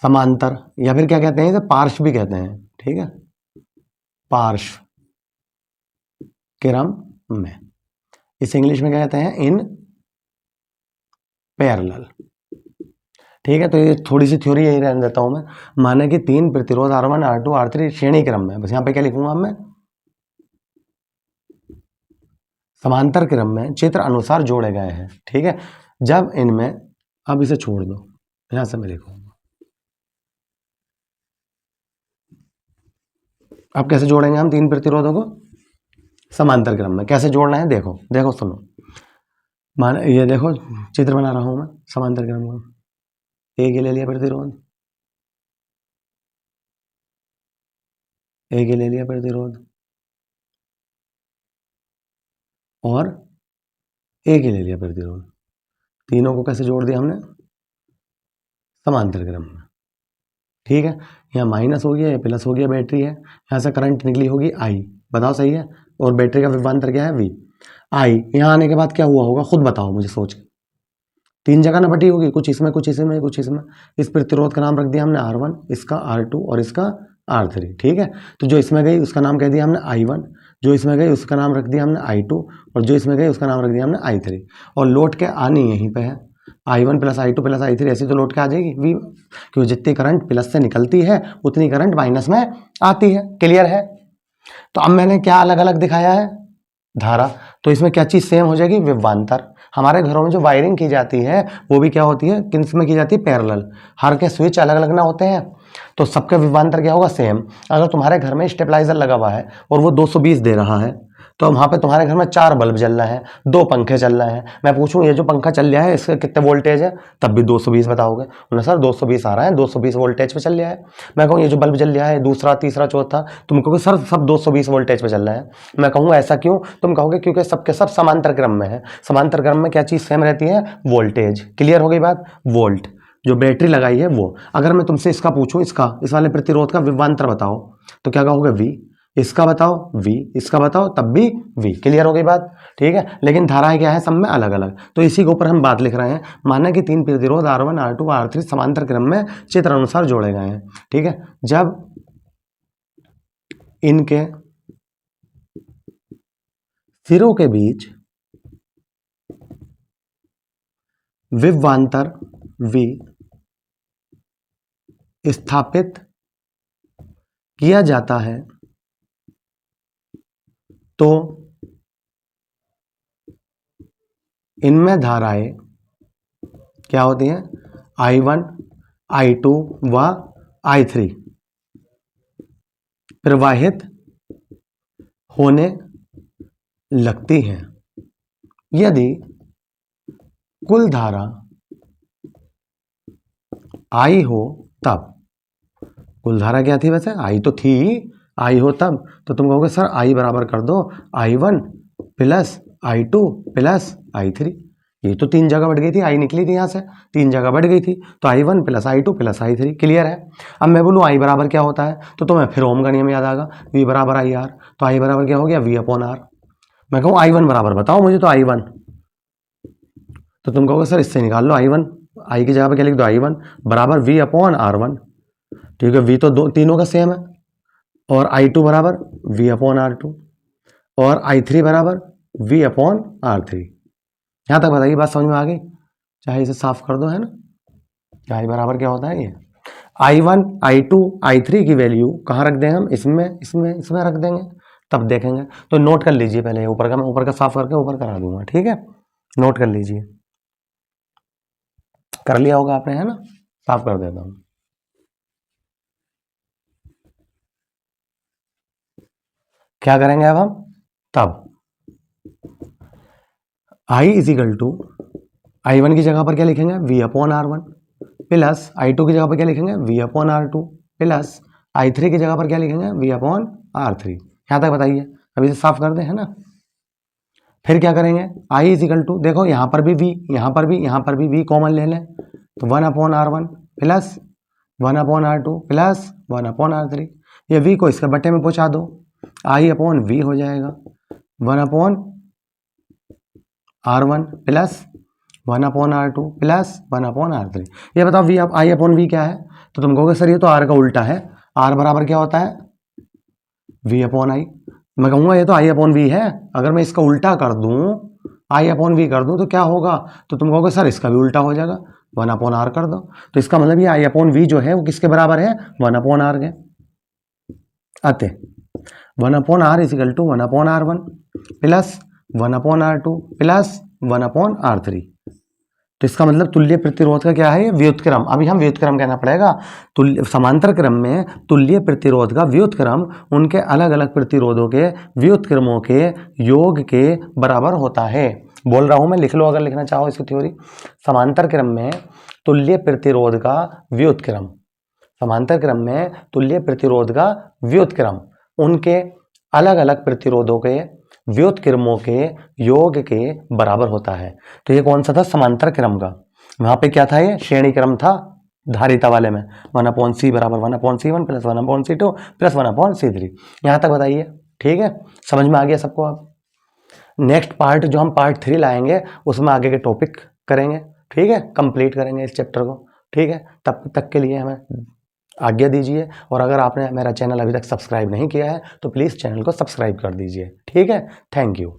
समांतर, या फिर क्या कहते हैं इसे? पार्श्व भी कहते हैं। ठीक है, पार्श्व क्रम में। इसे इंग्लिश में क्या कहते हैं? In parallel. ठीक है, तो ये थोड़ी सी थ्योरी यही रहने देता हूं मैं। माने कि 3 प्रतिरोध R1 R2 R3 श्रेणी क्रम में, बस यहाँ पे क्या लिखूंगा मैं? समांतर क्रम में चित्र अनुसार जोड़े गए हैं। ठीक है, जब इनमें, अब इसे छोड़ दो, यहां से मैं लिखूंगा। अब कैसे जोड़ेंगे हम 3 प्रतिरोधों को समांतर क्रम में? कैसे जोड़ना है देखो, देखो सुनो। मान ये देखो चित्र बना रहा हूं मैं समांतर क्रम का। एक ही ले लिया प्रतिरोध, एक ही ले लिया प्रतिरोध, और एक ही ले लिया प्रतिरोध। तीनों को कैसे जोड़ दिया हमने? समांतर क्रम में। ठीक है, यहाँ माइनस हो गया, ये प्लस हो गया, बैटरी है, यहाँ से करंट निकली होगी आई, बताओ सही है, और बैटरी का विभवांतर क्या है? वी। आई यहाँ आने के बाद क्या हुआ होगा, खुद बताओ मुझे सोच के। 3 जगह ना बटी होगी, कुछ इसमें कुछ इसमें कुछ इसमें। इस प्रतिरोध का नाम रख दिया हमने R1, इसका R2 और इसका R3। ठीक है, तो जो इसमें गई उसका नाम कह दिया हमने I1, जो इसमें गई उसका नाम रख दिया हमने I2, और जो इसमें गई उसका नाम रख दिया हमने I3। और लोड के आनी यहीं पे है, I1 plus I2 plus I3, ऐसी तो लोड के आ जाएगी वी, क्योंकि जितनी करंट प्लस से निकलती है उतनी करंट माइनस में आती है। क्लियर है? तो अब मैंने क्या अलग अलग दिखाया है? धारा। तो इसमें क्या चीज सेम हो जाएगी? विभवांतर। हमारे घरों में जो वायरिंग की जाती है वो भी क्या होती है? किस में की जाती है? पैरेलल। हर के स्विच अलग अलग ना होते हैं, तो सबका विभवांतर क्या होगा? सेम। अगर तुम्हारे घर में स्टेबलाइजर लगा हुआ है और वो 220 दे रहा है, तो वहां पे तुम्हारे घर में 4 बल्ब जल रहे हैं, 2 पंखे चल रहे हैं, मैं पूछूं ये जो पंखा चल रहा है इसका कितने वोल्टेज है, तब भी 220 बताओगे ना सर, 220 आ रहा है, 220 वोल्टेज पे चल रहा है। मैं कहूँ ये जो बल्ब जल रहा है दूसरा तीसरा चौथा, तुम कहोगे सर सब 220 वोल्टेज पे चल रहा है। मैं कहूँगा ऐसा क्यों? तुम कहोगे क्योंकि सबके सब समांतर क्रम में है। समांतर क्रम में क्या चीज सेम रहती है? वोल्टेज। क्लियर हो गई बात? वोल्ट जो बैटरी लगाई है वो। अगर मैं तुमसे इसका पूछूं, इसका इस वाले प्रतिरोध का विभवांतर बताओ, तो क्या कहोगे? वी। इसका बताओ वी, इसका बताओ तब भी वी। क्लियर हो गई बात? ठीक है, लेकिन धाराएं क्या है? सब में अलग अलग। तो इसी के ऊपर हम बात लिख रहे हैं। माना कि 3 प्रतिरोध R1 R2 R3 समांतर क्रम में चित्र अनुसार जोड़े गए हैं। ठीक है, जब इनके सिरों के बीच विभवांतर V स्थापित किया जाता है तो इनमें धाराएं क्या होती हैं? I1 I2 व I3 प्रवाहित होने लगती हैं। यदि कुल धारा I हो तब, कुल धारा क्या थी वैसे? I तो थी ही, I हो तब, तो तुम कहोगे सर I बराबर कर दो I1 plus I2 plus I3। ये तो 3 जगह बढ़ गई थी, I निकली थी यहाँ से, 3 जगह बढ़ गई थी, तो I1 plus I2 plus I3। Clear है? अब मैं बोलूँ I बराबर क्या होता है, तो तुम्हें फिर ओम का नियम याद आएगा, V बराबर IR। तो I बराबर क्या हो गया? V upon R। मैं कहूँ I1 बराबर बताओ मुझे, तो I1, तो तुम कहोगे सर इससे निकाल लो I1, I की जगह पे क्या लिख दो? I1 बराबर V अपॉन R1। ठीक है, V तो तीनों का सेम है, और I2 बराबर V अपॉन R2, और I3 बराबर V अपॉन R3। यहाँ तक बताइए, बात समझ में आ गई? चाहे इसे साफ कर दो, है ना? I बराबर क्या होता है? ये I1 I2 I3 की वैल्यू कहाँ रख देंगे हम? इसमें इसमें इसमें रख देंगे, तब देखेंगे। तो नोट कर लीजिए पहले, ऊपर का मैं ऊपर का साफ करके ऊपर करा दूंगा। ठीक है, नोट कर लीजिए। कर लिया होगा आपने, है ना? साफ कर देता हूं। क्या करेंगे अब हम? तब I इजिकल टू I1 की जगह पर क्या लिखेंगे? V upon R1 plus I2 की जगह पर क्या लिखेंगे? V upon R2 plus I3 की जगह पर क्या लिखेंगे? V upon R3। यहाँ तक बताइए, अब इसे साफ कर दें, है ना? फिर क्या करेंगे? I इजिकल टू, देखो यहाँ पर भी V, यहाँ पर भी V कॉमन ले लें, तो 1 upon R1 plus 1 upon R2 plus 1 upon R3। ये V को इसके बट्टे में पहुंचा दो, I अपॉन V हो जाएगा 1 upon R1 plus 1 upon R2 plus 1 upon R3। ये बताओ V I अपॉन V क्या है? तो तुम कहोगे सर ये तो R का उल्टा है। R बराबर क्या होता है? V upon I। मैं कहूँगा ये तो आई अपॉन वी है, अगर मैं इसका उल्टा कर दूँ, आई अपॉन वी कर दूँ तो क्या होगा, तो तुम कहोगे सर इसका भी उल्टा हो जाएगा, 1/r कर दो। तो इसका मतलब ये आई अपॉन वी जो है वो किसके बराबर है, 1/r के। अतः 1/r is equal to 1/r1 plus 1/r2 plus 1/r3। तो इसका मतलब तुल्य प्रतिरोध का क्या है, व्युत्क्रम। अभी हम व्युत्क्रम कहना पड़ेगा। तुल्य समांतर क्रम में तुल्य प्रतिरोध का व्युत्क्रम उनके अलग अलग प्रतिरोधों के व्युत्क्रमों के योग के बराबर होता है। बोल रहा हूं मैं, लिख लो अगर लिखना चाहो इसकी थ्योरी। समांतर क्रम में तुल्य प्रतिरोध का व्युत्क्रम, समांतर क्रम में तुल्य प्रतिरोध का व्युत्क्रम उनके अलग अलग प्रतिरोधों के व्युत्क्रमों के योग के बराबर होता है। तो ये कौन सा था, समांतर क्रम का। वहां पे क्या था, ये श्रेणी क्रम था धारिता वाले में, 1/c बराबर 1/c1 plus 1/c2 plus 1/c3। यहां तक बताइए, ठीक है, समझ में आ गया सबको। आप नेक्स्ट पार्ट जो हम पार्ट 3 लाएंगे उसमें आगे के टॉपिक करेंगे, ठीक है, कंप्लीट करेंगे इस चैप्टर को, ठीक है। तब तक के लिए हमें आज्ञा दीजिए, और अगर आपने मेरा चैनल अभी तक सब्सक्राइब नहीं किया है तो प्लीज़ चैनल को सब्सक्राइब कर दीजिए, ठीक है। Thank you.